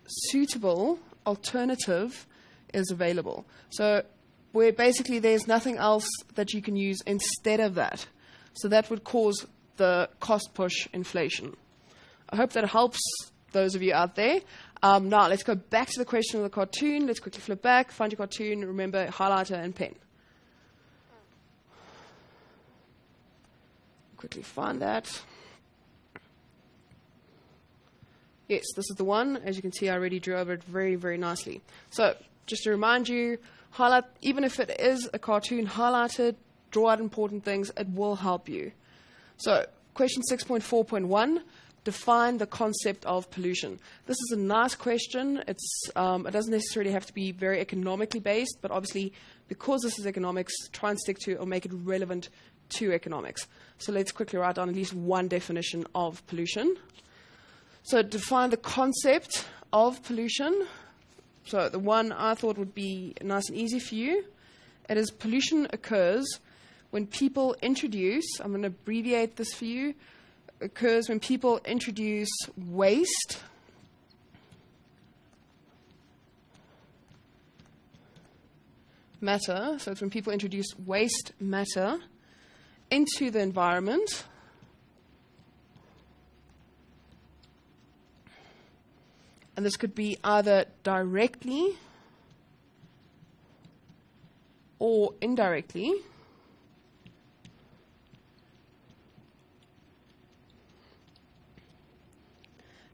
suitable alternative is available. So where basically there's nothing else that you can use instead of that. So that would cause the cost push inflation. I hope that helps those of you out there. Now let's go back to the question of the cartoon. Let's quickly flip back, find your cartoon, remember highlighter and pen. Quickly find that. Yes, this is the one. As you can see, I already drew over it very, very nicely. So just to remind you, highlight, even if it is a cartoon, highlight it, draw out important things, it will help you. So question 6.4.1, define the concept of pollution. This is a nice question. It doesn't necessarily have to be very economically based, but obviously because this is economics, try and stick to or make it relevant to economics. So let's quickly write down at least one definition of pollution. So define the concept of pollution. So the one I thought would be nice and easy for you. It is pollution occurs when people introduce, I'm going to abbreviate this for you, occurs when people introduce waste matter, so it's when people introduce waste matter into the environment and this could be either directly or indirectly.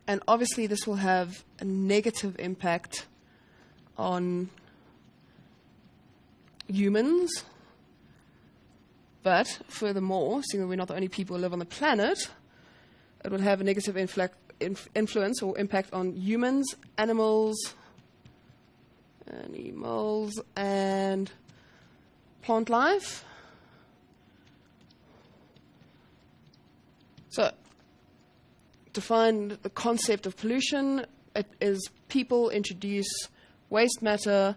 And obviously this will have a negative impact on humans. But furthermore, seeing that we're not the only people who live on the planet, it will have a negative influence or impact on humans, animals, and plant life. So, define the concept of pollution. It is people introduce waste matter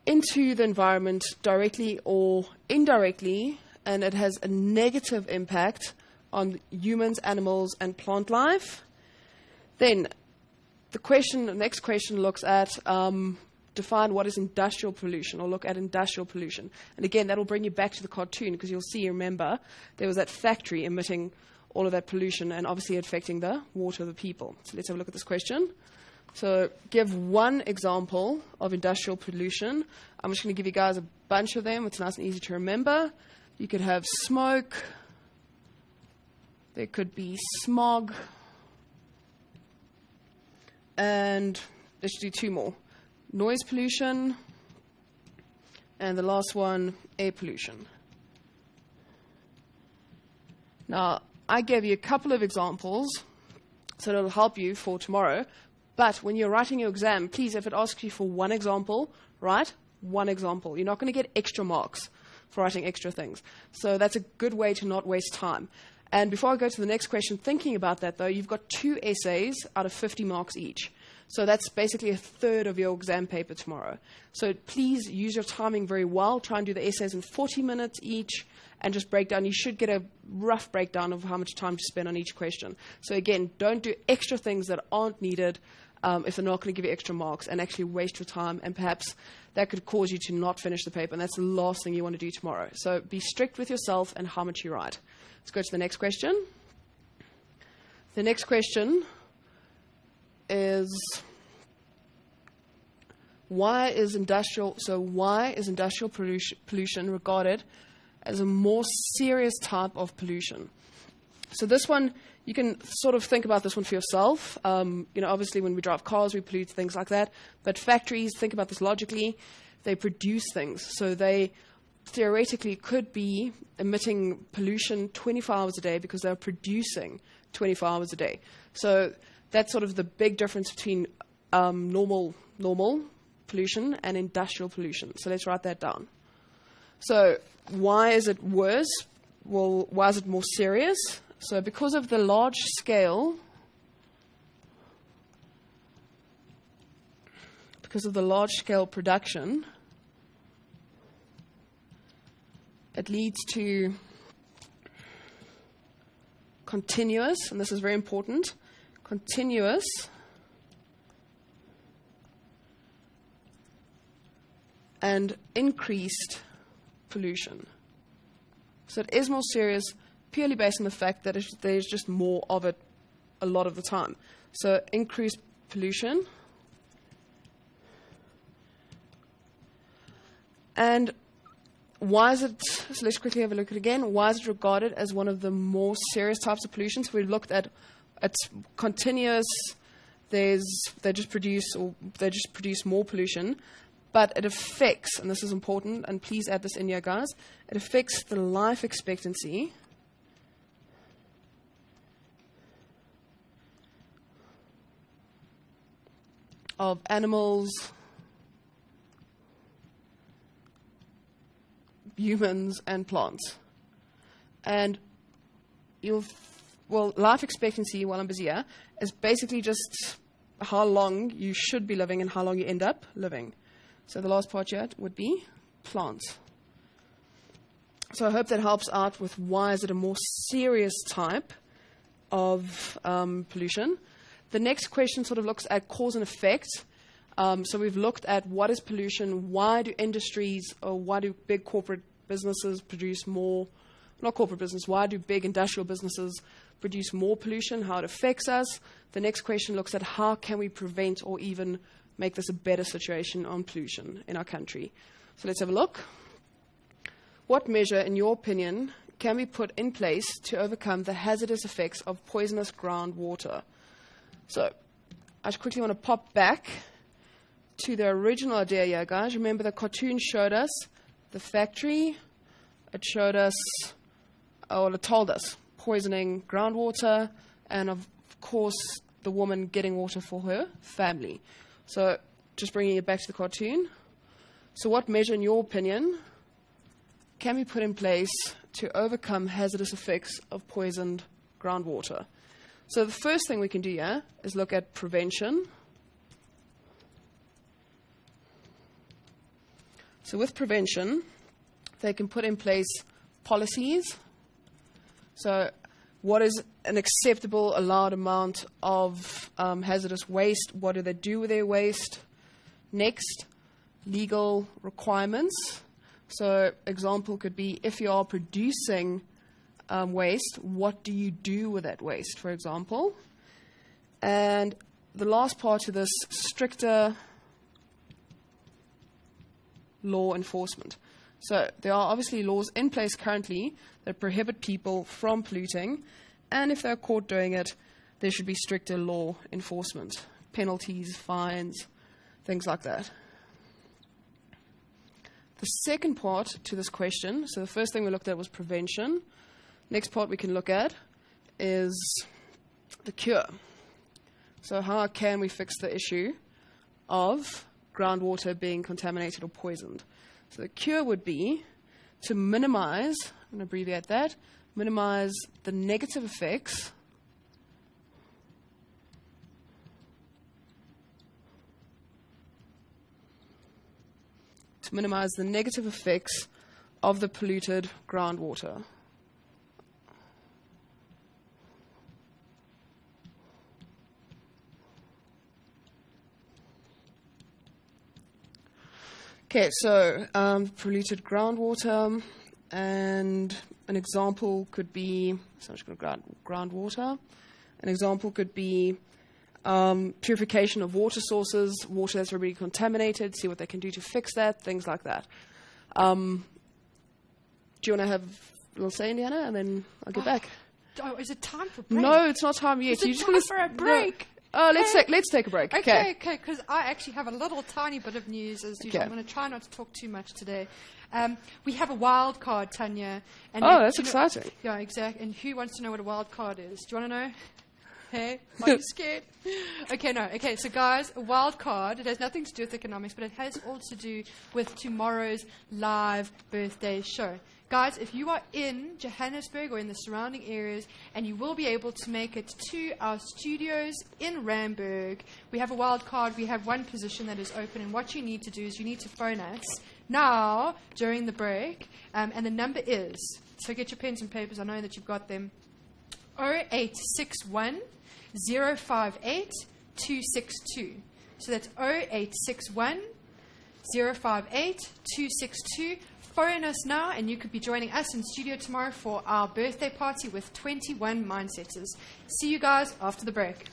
into the environment directly or indirectly, and it has a negative impact on humans, animals, and plant life. Then the next question looks at define what is industrial pollution, or look at industrial pollution. And again, that will bring you back to the cartoon, because you'll see, remember, there was that factory emitting all of that pollution and obviously affecting the water of the people. So let's have a look at this question. So give one example of industrial pollution. I'm just going to give you guys a bunch of them. It's nice and easy to remember. You could have smoke. There could be smog. And let's do two more. Noise pollution. And the last one, air pollution. Now, I gave you a couple of examples, so it'll help you for tomorrow. But when you're writing your exam, please, if it asks you for one example, write one example. You're not going to get extra marks for writing extra things. So that's a good way to not waste time. And before I go to the next question, thinking about that, though, you've got 2 essays out of 50 marks each. So that's basically a third of your exam paper tomorrow. So please use your timing very well. Try and do the essays in 40 minutes each and just break down. You should get a rough breakdown of how much time to spend on each question. So again, don't do extra things that aren't needed. if they're not going to give you extra marks and actually waste your time, and perhaps that could cause you to not finish the paper, and that's the last thing you want to do tomorrow. So be strict with yourself and how much you write. Let's go to the next question. The next question is, why is industrial pollution regarded as a more serious type of pollution? So this one, you can sort of think about this one for yourself. Obviously when we drive cars, we pollute, things like that. But factories, think about this logically, they produce things. So they theoretically could be emitting pollution 24 hours a day because they're producing 24 hours a day. So that's sort of the big difference between normal pollution and industrial pollution. So let's write that down. So why is it worse? Well, why is it more serious? So because of the large scale production, it leads to continuous, and this is very important, continuous and increased pollution. So it is more serious purely based on the fact that there's just more of it a lot of the time. So increased pollution. And why is it, so let's quickly have a look at it again, why is it regarded as one of the more serious types of pollution? So we looked at it's continuous, they just produce more pollution, but it affects, and this is important, and please add this in here, guys, it affects the life expectancy of animals, humans, and plants. And life expectancy, while I'm busy here, is basically just how long you should be living and how long you end up living. So the last part here would be plants. So I hope that helps out with why is it a more serious type of pollution. The next question sort of looks at cause and effect. So we've looked at what is pollution, why do industries or why do big corporate businesses produce more, not corporate business, why do big industrial businesses produce more pollution, how it affects us. The next question looks at how can we prevent or even make this a better situation on pollution in our country. So let's have a look. What measure, in your opinion, can be put in place to overcome the hazardous effects of poisonous groundwater? So I just quickly want to pop back to the original idea here, guys. Remember the cartoon showed us the factory. It showed us, it told us poisoning groundwater, and of course the woman getting water for her family. So just bringing it back to the cartoon. So what measure, in your opinion, can be put in place to overcome hazardous effects of poisoned groundwater? So the first thing we can do here is look at prevention. So with prevention, they can put in place policies. So what is an acceptable allowed amount of hazardous waste? What do they do with their waste? Next, legal requirements. So example could be if you are producing waste, what do you do with that waste, for example? And the last part of this, stricter law enforcement. So there are obviously laws in place currently that prohibit people from polluting, and if they're caught doing it, there should be stricter law enforcement, penalties, fines, things like that. The second part to this question, so the first thing we looked at was prevention. Next part we can look at is the cure. So how can we fix the issue of groundwater being contaminated or poisoned? So the cure would be to minimize, I'm going to abbreviate that, minimize the negative effects of the polluted groundwater. Okay, so polluted groundwater, and an example could be, so I'm just going to groundwater. An example could be purification of water sources, water that's already contaminated, see what they can do to fix that, things like that. Do you want to have a little say, Indiana, and then I'll get back? Oh, is it time for break? No, it's not time yet. Is it time for a break? No. Let's take a break. Okay, because I actually have a little tiny bit of news as usual. I'm going to try not to talk too much today. We have a wild card, Tanya. And that's exciting. Yeah, exactly. And who wants to know what a wild card is? Do you want to know? Hey, are you scared? Okay, no. Okay, so guys, a wild card, it has nothing to do with economics, but it has all to do with tomorrow's live birthday show. Guys, if you are in Johannesburg or in the surrounding areas and you will be able to make it to our studios in Randburg, we have a wild card. We have one position that is open, and what you need to do is you need to phone us now during the break, and the number is, so get your pens and papers, I know that you've got them, 0861 058 262. So that's 0861 058 262. Phone us now, and you could be joining us in studio tomorrow for our birthday party with 21 Mindsetters. See you guys after the break.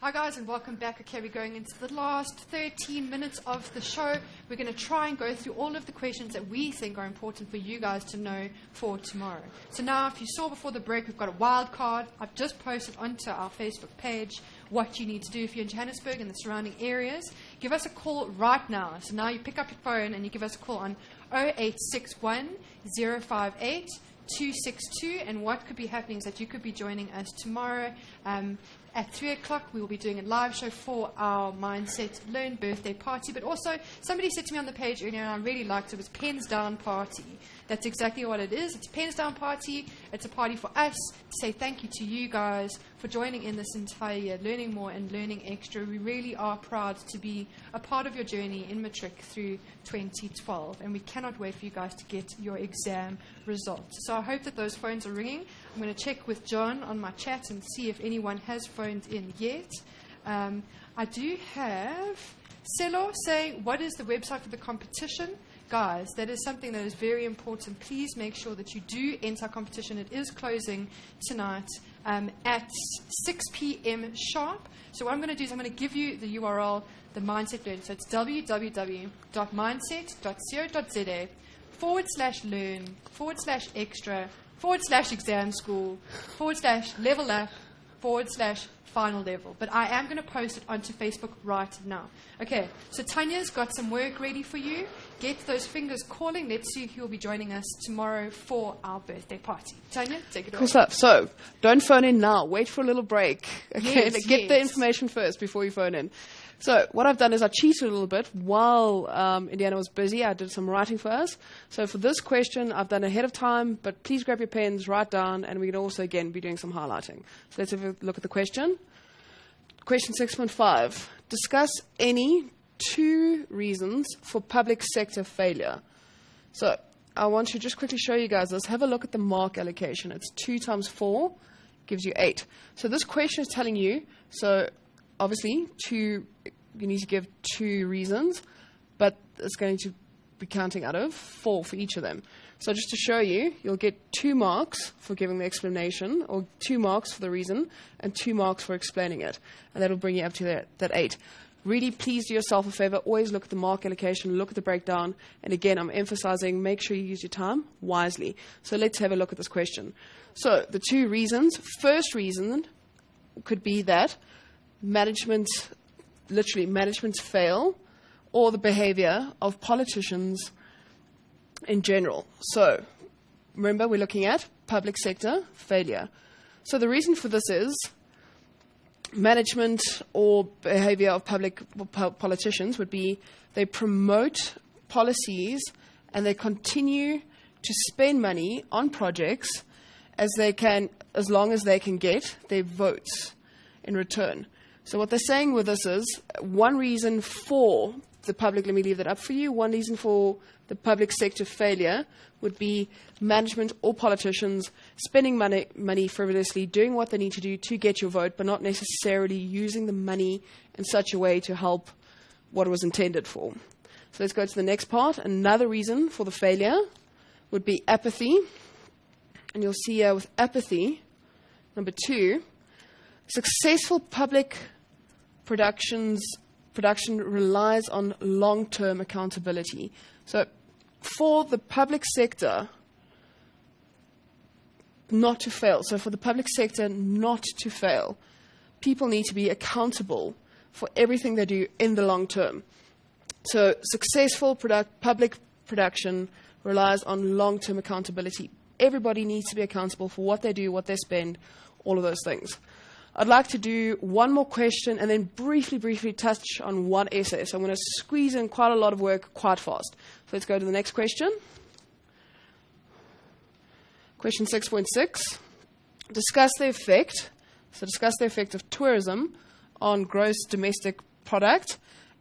Hi guys, and welcome back. Okay, we're going into the last 13 minutes of the show. We're going to try and go through all of the questions that we think are important for you guys to know for tomorrow. So now, if you saw before the break, we've got a wild card. I've just posted onto our Facebook page what you need to do if you're in Johannesburg and the surrounding areas. Give us a call right now. So now you pick up your phone and you give us a call on 0861 058 262, and what could be happening is that you could be joining us tomorrow at 3 o'clock. We will be doing a live show for our Mindset Learn birthday party. But also, somebody said to me on the page earlier, and I really liked it, it was Pens Down Party. That's exactly what it is. It's a Pens Down Party. It's a party for us to say thank you to you guys for joining in this entire year, learning more and learning extra. We really are proud to be a part of your journey in Matric through 2012, and we cannot wait for you guys to get your exam results. So I hope that those phones are ringing. I'm going to check with John on my chat and see if anyone has phoned in yet. I do have Selo saying, what is the website for the competition? Guys, that is something that is very important. Please make sure that you do enter our competition. It is closing tonight at 6 p.m. sharp. So what I'm going to do is I'm going to give you the URL, the Mindset Learn. So it's www.mindset.co.za/learn/extra/exam school /level up /final level. But I am going to post it onto Facebook right now. Okay, so Tanya's got some work ready for you. Get those fingers calling. Let's see who will be joining us tomorrow for our birthday party. Tanya, take it away. Cool stuff. So don't phone in now. Wait for a little break. Okay, get the information first before you phone in. So what I've done is I cheated a little bit while Indiana was busy. I did some writing for us. So for this question, I've done ahead of time, but please grab your pens, write down, and we can also, again, be doing some highlighting. So let's have a look at the question. Question 6.5. Discuss any 2 reasons for public sector failure. So I want to just quickly show you guys this. Have a look at the mark allocation. It's 2 times 4 gives you 8. So this question is telling you, so obviously, you need to give 2 reasons, but it's going to be counting out of 4 for each of them. So just to show you, you'll get 2 marks for giving the explanation, or 2 marks for the reason, and 2 marks for explaining it. And that'll bring you up to that 8. Really, please do yourself a favor. Always look at the mark allocation, look at the breakdown. And again, I'm emphasizing, make sure you use your time wisely. So let's have a look at this question. So the 2 reasons. First reason could be that managements fail, or the behavior of politicians in general. So remember, we're looking at public sector failure. So the reason for this is management or behavior of politicians would be they promote policies and they continue to spend money on projects as long as they can get their votes in return. So what they're saying with this is one reason for the public, let me leave that up for you. One reason for the public sector failure would be management or politicians spending money frivolously, doing what they need to do to get your vote, but not necessarily using the money in such a way to help what it was intended for. So let's go to the next part. Another reason for the failure would be apathy. And you'll see here with apathy, number 2, successful public production relies on long-term accountability. So for the public sector not to fail, people need to be accountable for everything they do in the long term. So successful public production relies on long-term accountability. Everybody needs to be accountable for what they do, what they spend, all of those things. I'd like to do one more question and then briefly touch on one essay. So I'm going to squeeze in quite a lot of work quite fast. So let's go to the next question. Question 6.6. Discuss the effect of tourism on gross domestic product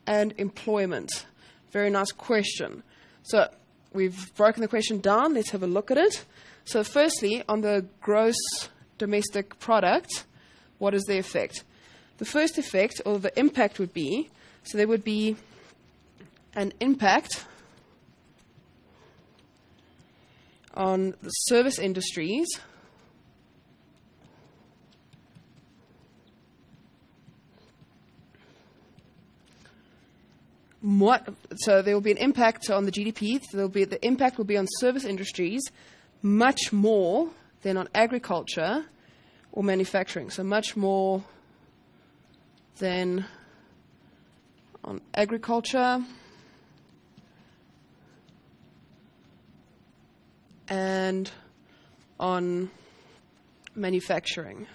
and employment. Very nice question. So we've broken the question down. Let's have a look at it. So firstly, on the gross domestic product, what is the effect? The first effect, or the impact, would be, so there would be an impact on the service industries so there will be an impact on the GDP. The impact will be on service industries much more than on agriculture or manufacturing. So much more than on agriculture and on manufacturing.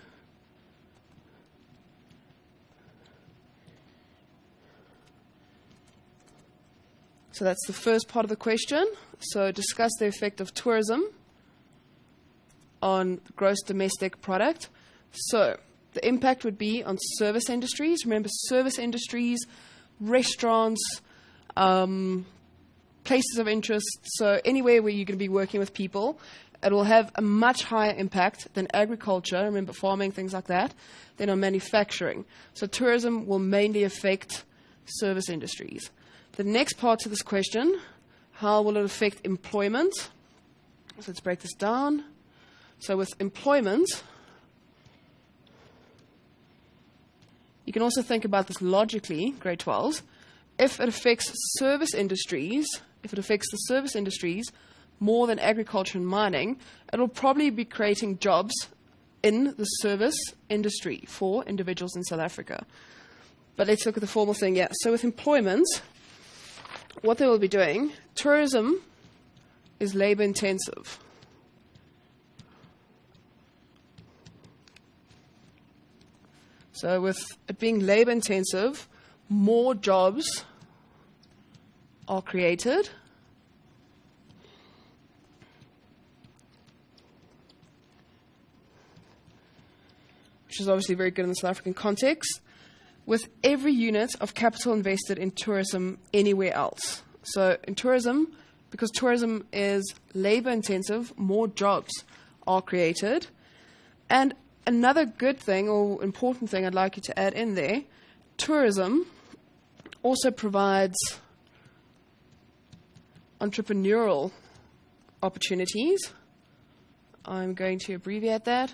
So that's the first part of the question. So discuss the effect of tourism on gross domestic product. So the impact would be on service industries. Remember, service industries, restaurants, places of interest, so anywhere where you're going to be working with people, it will have a much higher impact than agriculture, remember farming, things like that, than on manufacturing. So tourism will mainly affect service industries. The next part to this question, how will it affect employment? So let's break this down. So with employment, you can also think about this logically, grade 12s. If it affects the service industries more than agriculture and mining, it'll probably be creating jobs in the service industry for individuals in South Africa. But let's look at the formal thing, yeah. So with employment, what they will be doing, tourism is labor intensive. So with it being labor intensive, more jobs are created. Which is obviously very good in the South African context, with every unit of capital invested in tourism anywhere else. So in tourism, because tourism is labor intensive, more jobs are created. And another good thing or important thing I'd like you to add in there, tourism also provides entrepreneurial opportunities. I'm going to abbreviate that.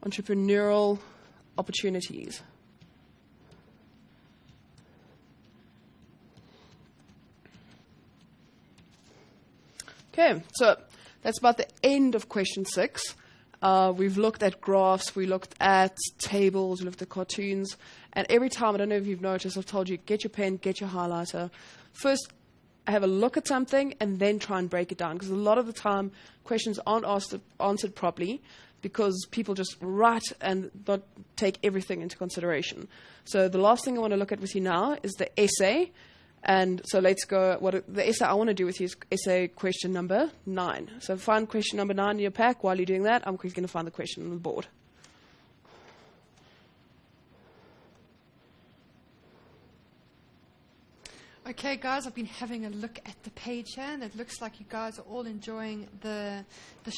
Entrepreneurial opportunities. Okay, so that's about the end of question 6. We've looked at graphs, we looked at tables, we looked at cartoons, and every time, I don't know if you've noticed, I've told you, get your pen, get your highlighter. First, have a look at something, and then try and break it down, because a lot of the time, questions aren't answered properly, because people just write and not take everything into consideration. So the last thing I want to look at with you now is the essay. And so let's go, the essay I want to do with you is essay question number 9. So find question number 9 in your pack. While you're doing that, I'm quickly going to find the question on the board. Okay, guys, I've been having a look at the page here, and it looks like you guys are all enjoying the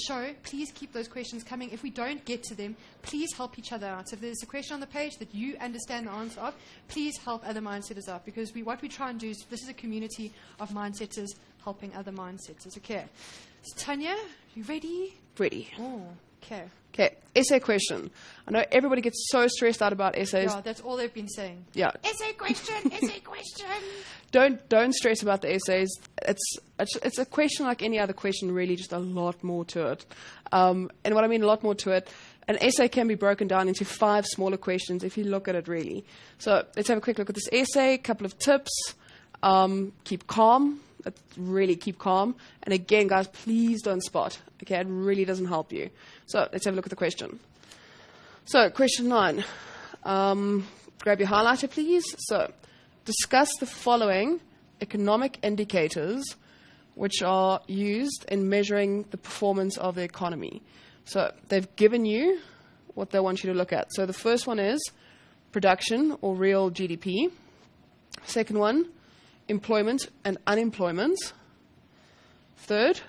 show. Please keep those questions coming. If we don't get to them, please help each other out. So if there's a question on the page that you understand the answer of, please help other mindsetters out, because what we try and do is, this is a community of mindsetters helping other mindsetters. Okay. So, Tanya, you ready? Ready. Oh, okay. Okay, essay question. I know everybody gets so stressed out about essays. Yeah, that's all they've been saying. Yeah. Essay question, essay question. Don't stress about the essays. It's a question like any other question, really, just a lot more to it. And what I mean a lot more to it, an essay can be broken down into 5 smaller questions if you look at it really. So let's have a quick look at this essay, a couple of tips. Keep calm. Really keep calm. And again, guys, please don't spot. Okay, it really doesn't help you. So let's have a look at the question. So question 9. Grab your highlighter, please. So discuss the following economic indicators which are used in measuring the performance of the economy. So they've given you what they want you to look at. So the first one is production or real GDP. Second one, employment and unemployment. Third,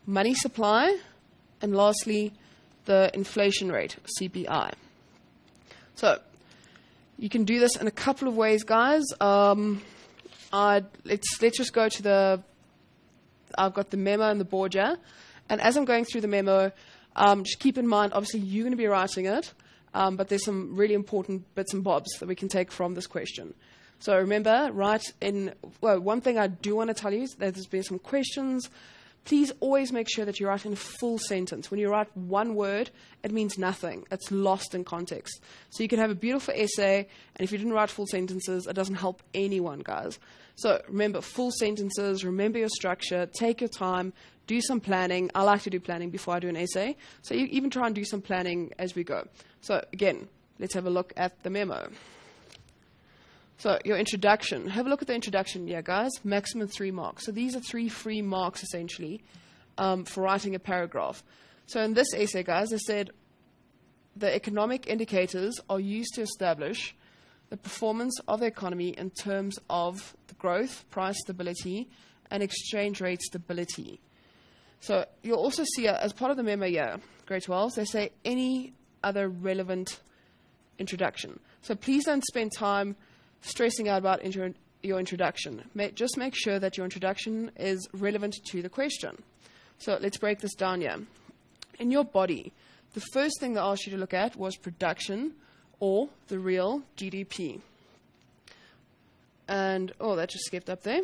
money supply. And lastly, the inflation rate, CPI. So you can do this in a couple of ways, guys. Let's just go to I've got the memo and the board here. And as I'm going through the memo, just keep in mind, obviously you're going to be writing it, but there's some really important bits and bobs that we can take from this question. So remember, one thing I do want to tell you is that there's been some questions. Please always make sure that you write in a full sentence. When you write one word, it means nothing. It's lost in context. So you can have a beautiful essay, and if you didn't write full sentences, it doesn't help anyone, guys. So remember, full sentences, remember your structure, take your time, do some planning. I like to do planning before I do an essay. So you even try and do some planning as we go. So again, let's have a look at the memo. So your introduction. Have a look at the introduction. Yeah, guys, maximum 3 marks. So these are 3 free marks, essentially, for writing a paragraph. So in this essay, guys, they said the economic indicators are used to establish the performance of the economy in terms of the growth, price stability, and exchange rate stability. So you'll also see, as part of the memo here, grade 12, they say any other relevant introduction. So please don't spend time stressing out about your introduction. Just make sure that your introduction is relevant to the question. So let's break this down here. In your body, the first thing they asked you to look at was production or the real GDP. And, that just skipped up there.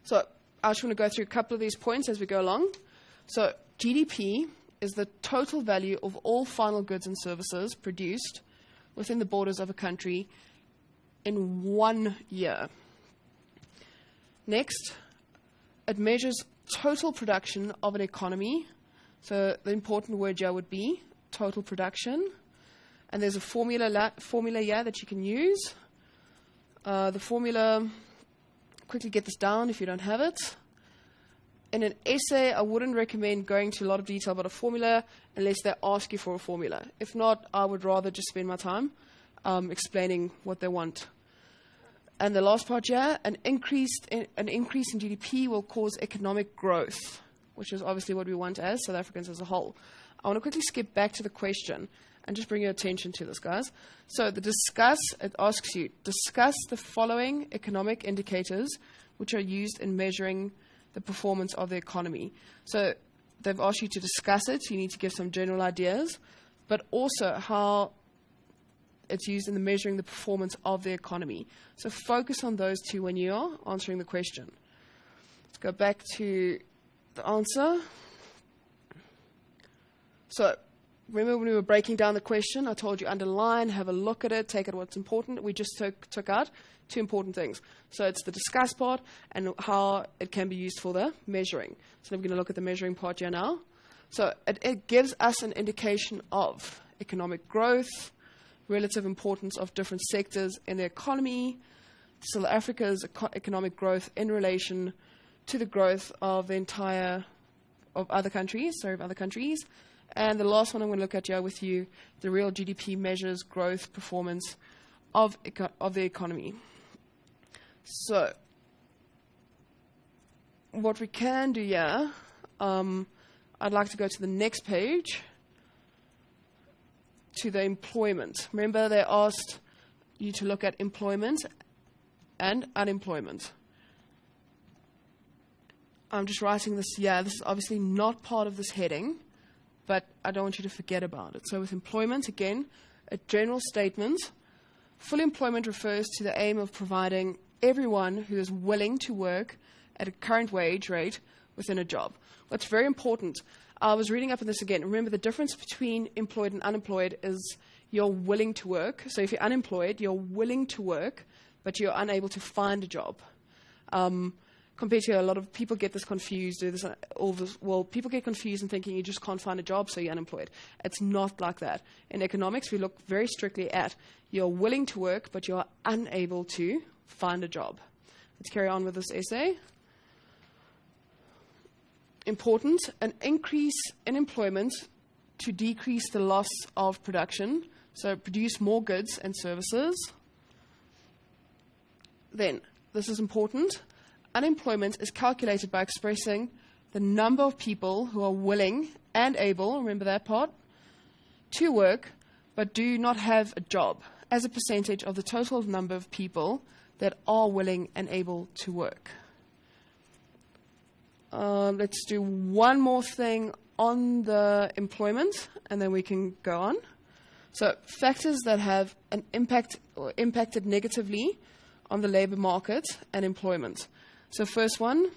So I just want to go through a couple of these points as we go along. So GDP is the total value of all final goods and services produced within the borders of a country in 1 year. Next, it measures total production of an economy. So the important word here would be total production. And there's a formula here that you can use. The formula, quickly get this down if you don't have it. In an essay, I wouldn't recommend going to a lot of detail about a formula unless they ask you for a formula. If not, I would rather just spend my time explaining what they want. And the last part here, an increase in GDP will cause economic growth, which is obviously what we want as South Africans as a whole. I want to quickly skip back to the question and just bring your attention to this, guys. So the discuss, it asks you, discuss the following economic indicators which are used in measuring the performance of the economy. So they've asked you to discuss it. So you need to give some general ideas, but also how it's used in the measuring the performance of the economy. So focus on those 2 when you are answering the question. Let's go back to the answer. So remember when we were breaking down the question, I told you underline, have a look at it, take it what's important. We just took out 2 important things. So it's the discuss part and how it can be used for the measuring. So we're going to look at the measuring part here now. So it gives us an indication of economic growth, relative importance of different sectors in the economy, South Africa's economic growth in relation to the growth of other countries. And the last one I'm going to look at here with you, the real GDP measures growth performance of the economy. So, what we can do here, I'd like to go to the next page, to the employment. Remember, they asked you to look at employment and unemployment. I'm just writing this here. This is obviously not part of this heading, but I don't want you to forget about it. So with employment, again, a general statement. Full employment refers to the aim of providing everyone who is willing to work at a current wage rate within a job. What's very important, I was reading up on this again. Remember, the difference between employed and unemployed is you're willing to work. So if you're unemployed, you're willing to work, but you're unable to find a job. Compared to a lot of people get this confused, people get confused and thinking you just can't find a job, so you're unemployed. It's not like that. In economics, we look very strictly at you're willing to work, but you're unable to find a job. Let's carry on with this essay. Important, an increase in employment to decrease the loss of production, so produce more goods and services. Then, this is important. Unemployment is calculated by expressing the number of people who are willing and able, remember that part, to work, but do not have a job, as a percentage of the total number of people that are willing and able to work. Let's do one more thing on the employment, and then we can go on. So, factors that have an impact or impacted negatively on the labor market and employment. So first one,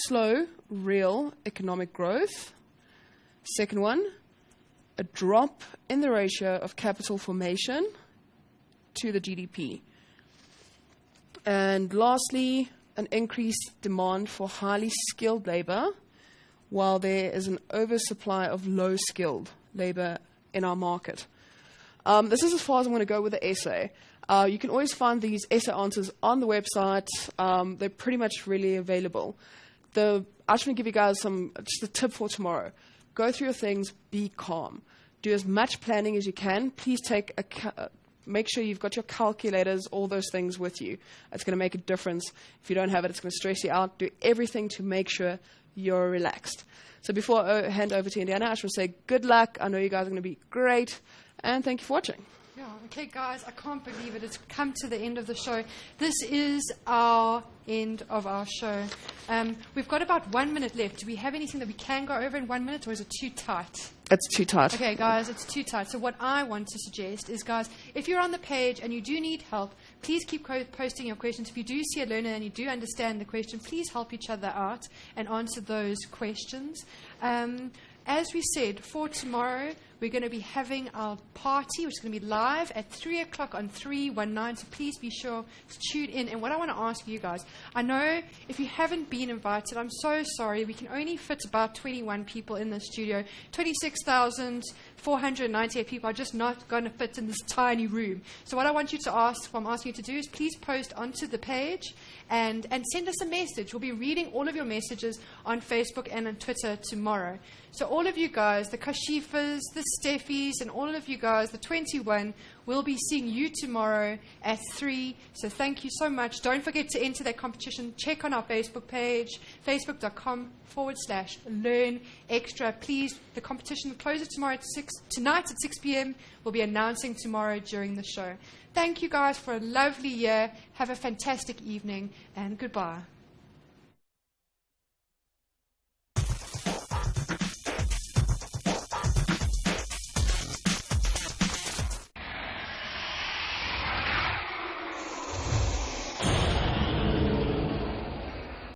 slow real economic growth. Second one, a drop in the ratio of capital formation to the GDP. And lastly, an increased demand for highly skilled labor, while there is an oversupply of low-skilled labor in our market. This is as far as I'm going to go with the essay. You can always find these essay answers on the website. They're pretty much really available. I just want to give you guys just a tip for tomorrow. Go through your things, be calm. Do as much planning as you can. Please make sure you've got your calculators, all those things with you. It's going to make a difference. If you don't have it, it's going to stress you out. Do everything to make sure you're relaxed. So before I hand over to Indiana, I just want to say good luck. I know you guys are going to be great. And thank you for watching. Yeah, okay, guys, I can't believe it. It's come to the end of the show. This is our end of our show. We've got about 1 minute left. Do we have anything that we can go over in 1 minute, or is it too tight? It's too tight. Okay, guys, it's too tight. So what I want to suggest is, guys, if you're on the page and you do need help, please keep posting your questions. If you do see a learner and you do understand the question, please help each other out and answer those questions. As we said, for tomorrow, we're going to be having our party, which is going to be live at 3 o'clock on 319, so please be sure to tune in. And what I want to ask you guys, I know if you haven't been invited, I'm so sorry. We can only fit about 21 people in the studio. 26,498 people are just not going to fit in this tiny room. So what I want you to ask, what I'm asking you to do is please post onto the page and send us a message. We'll be reading all of your messages on Facebook and on Twitter tomorrow. So all of you guys, the Kashifas, the Steffies, and all of you guys, the 21, we'll be seeing you tomorrow at 3. So thank you so much. Don't forget to enter that competition. Check on our Facebook page, facebook.com/Learn Extra. Please, the competition closes tonight at 6 p.m. We'll be announcing tomorrow during the show. Thank you guys for a lovely year. Have a fantastic evening, and goodbye.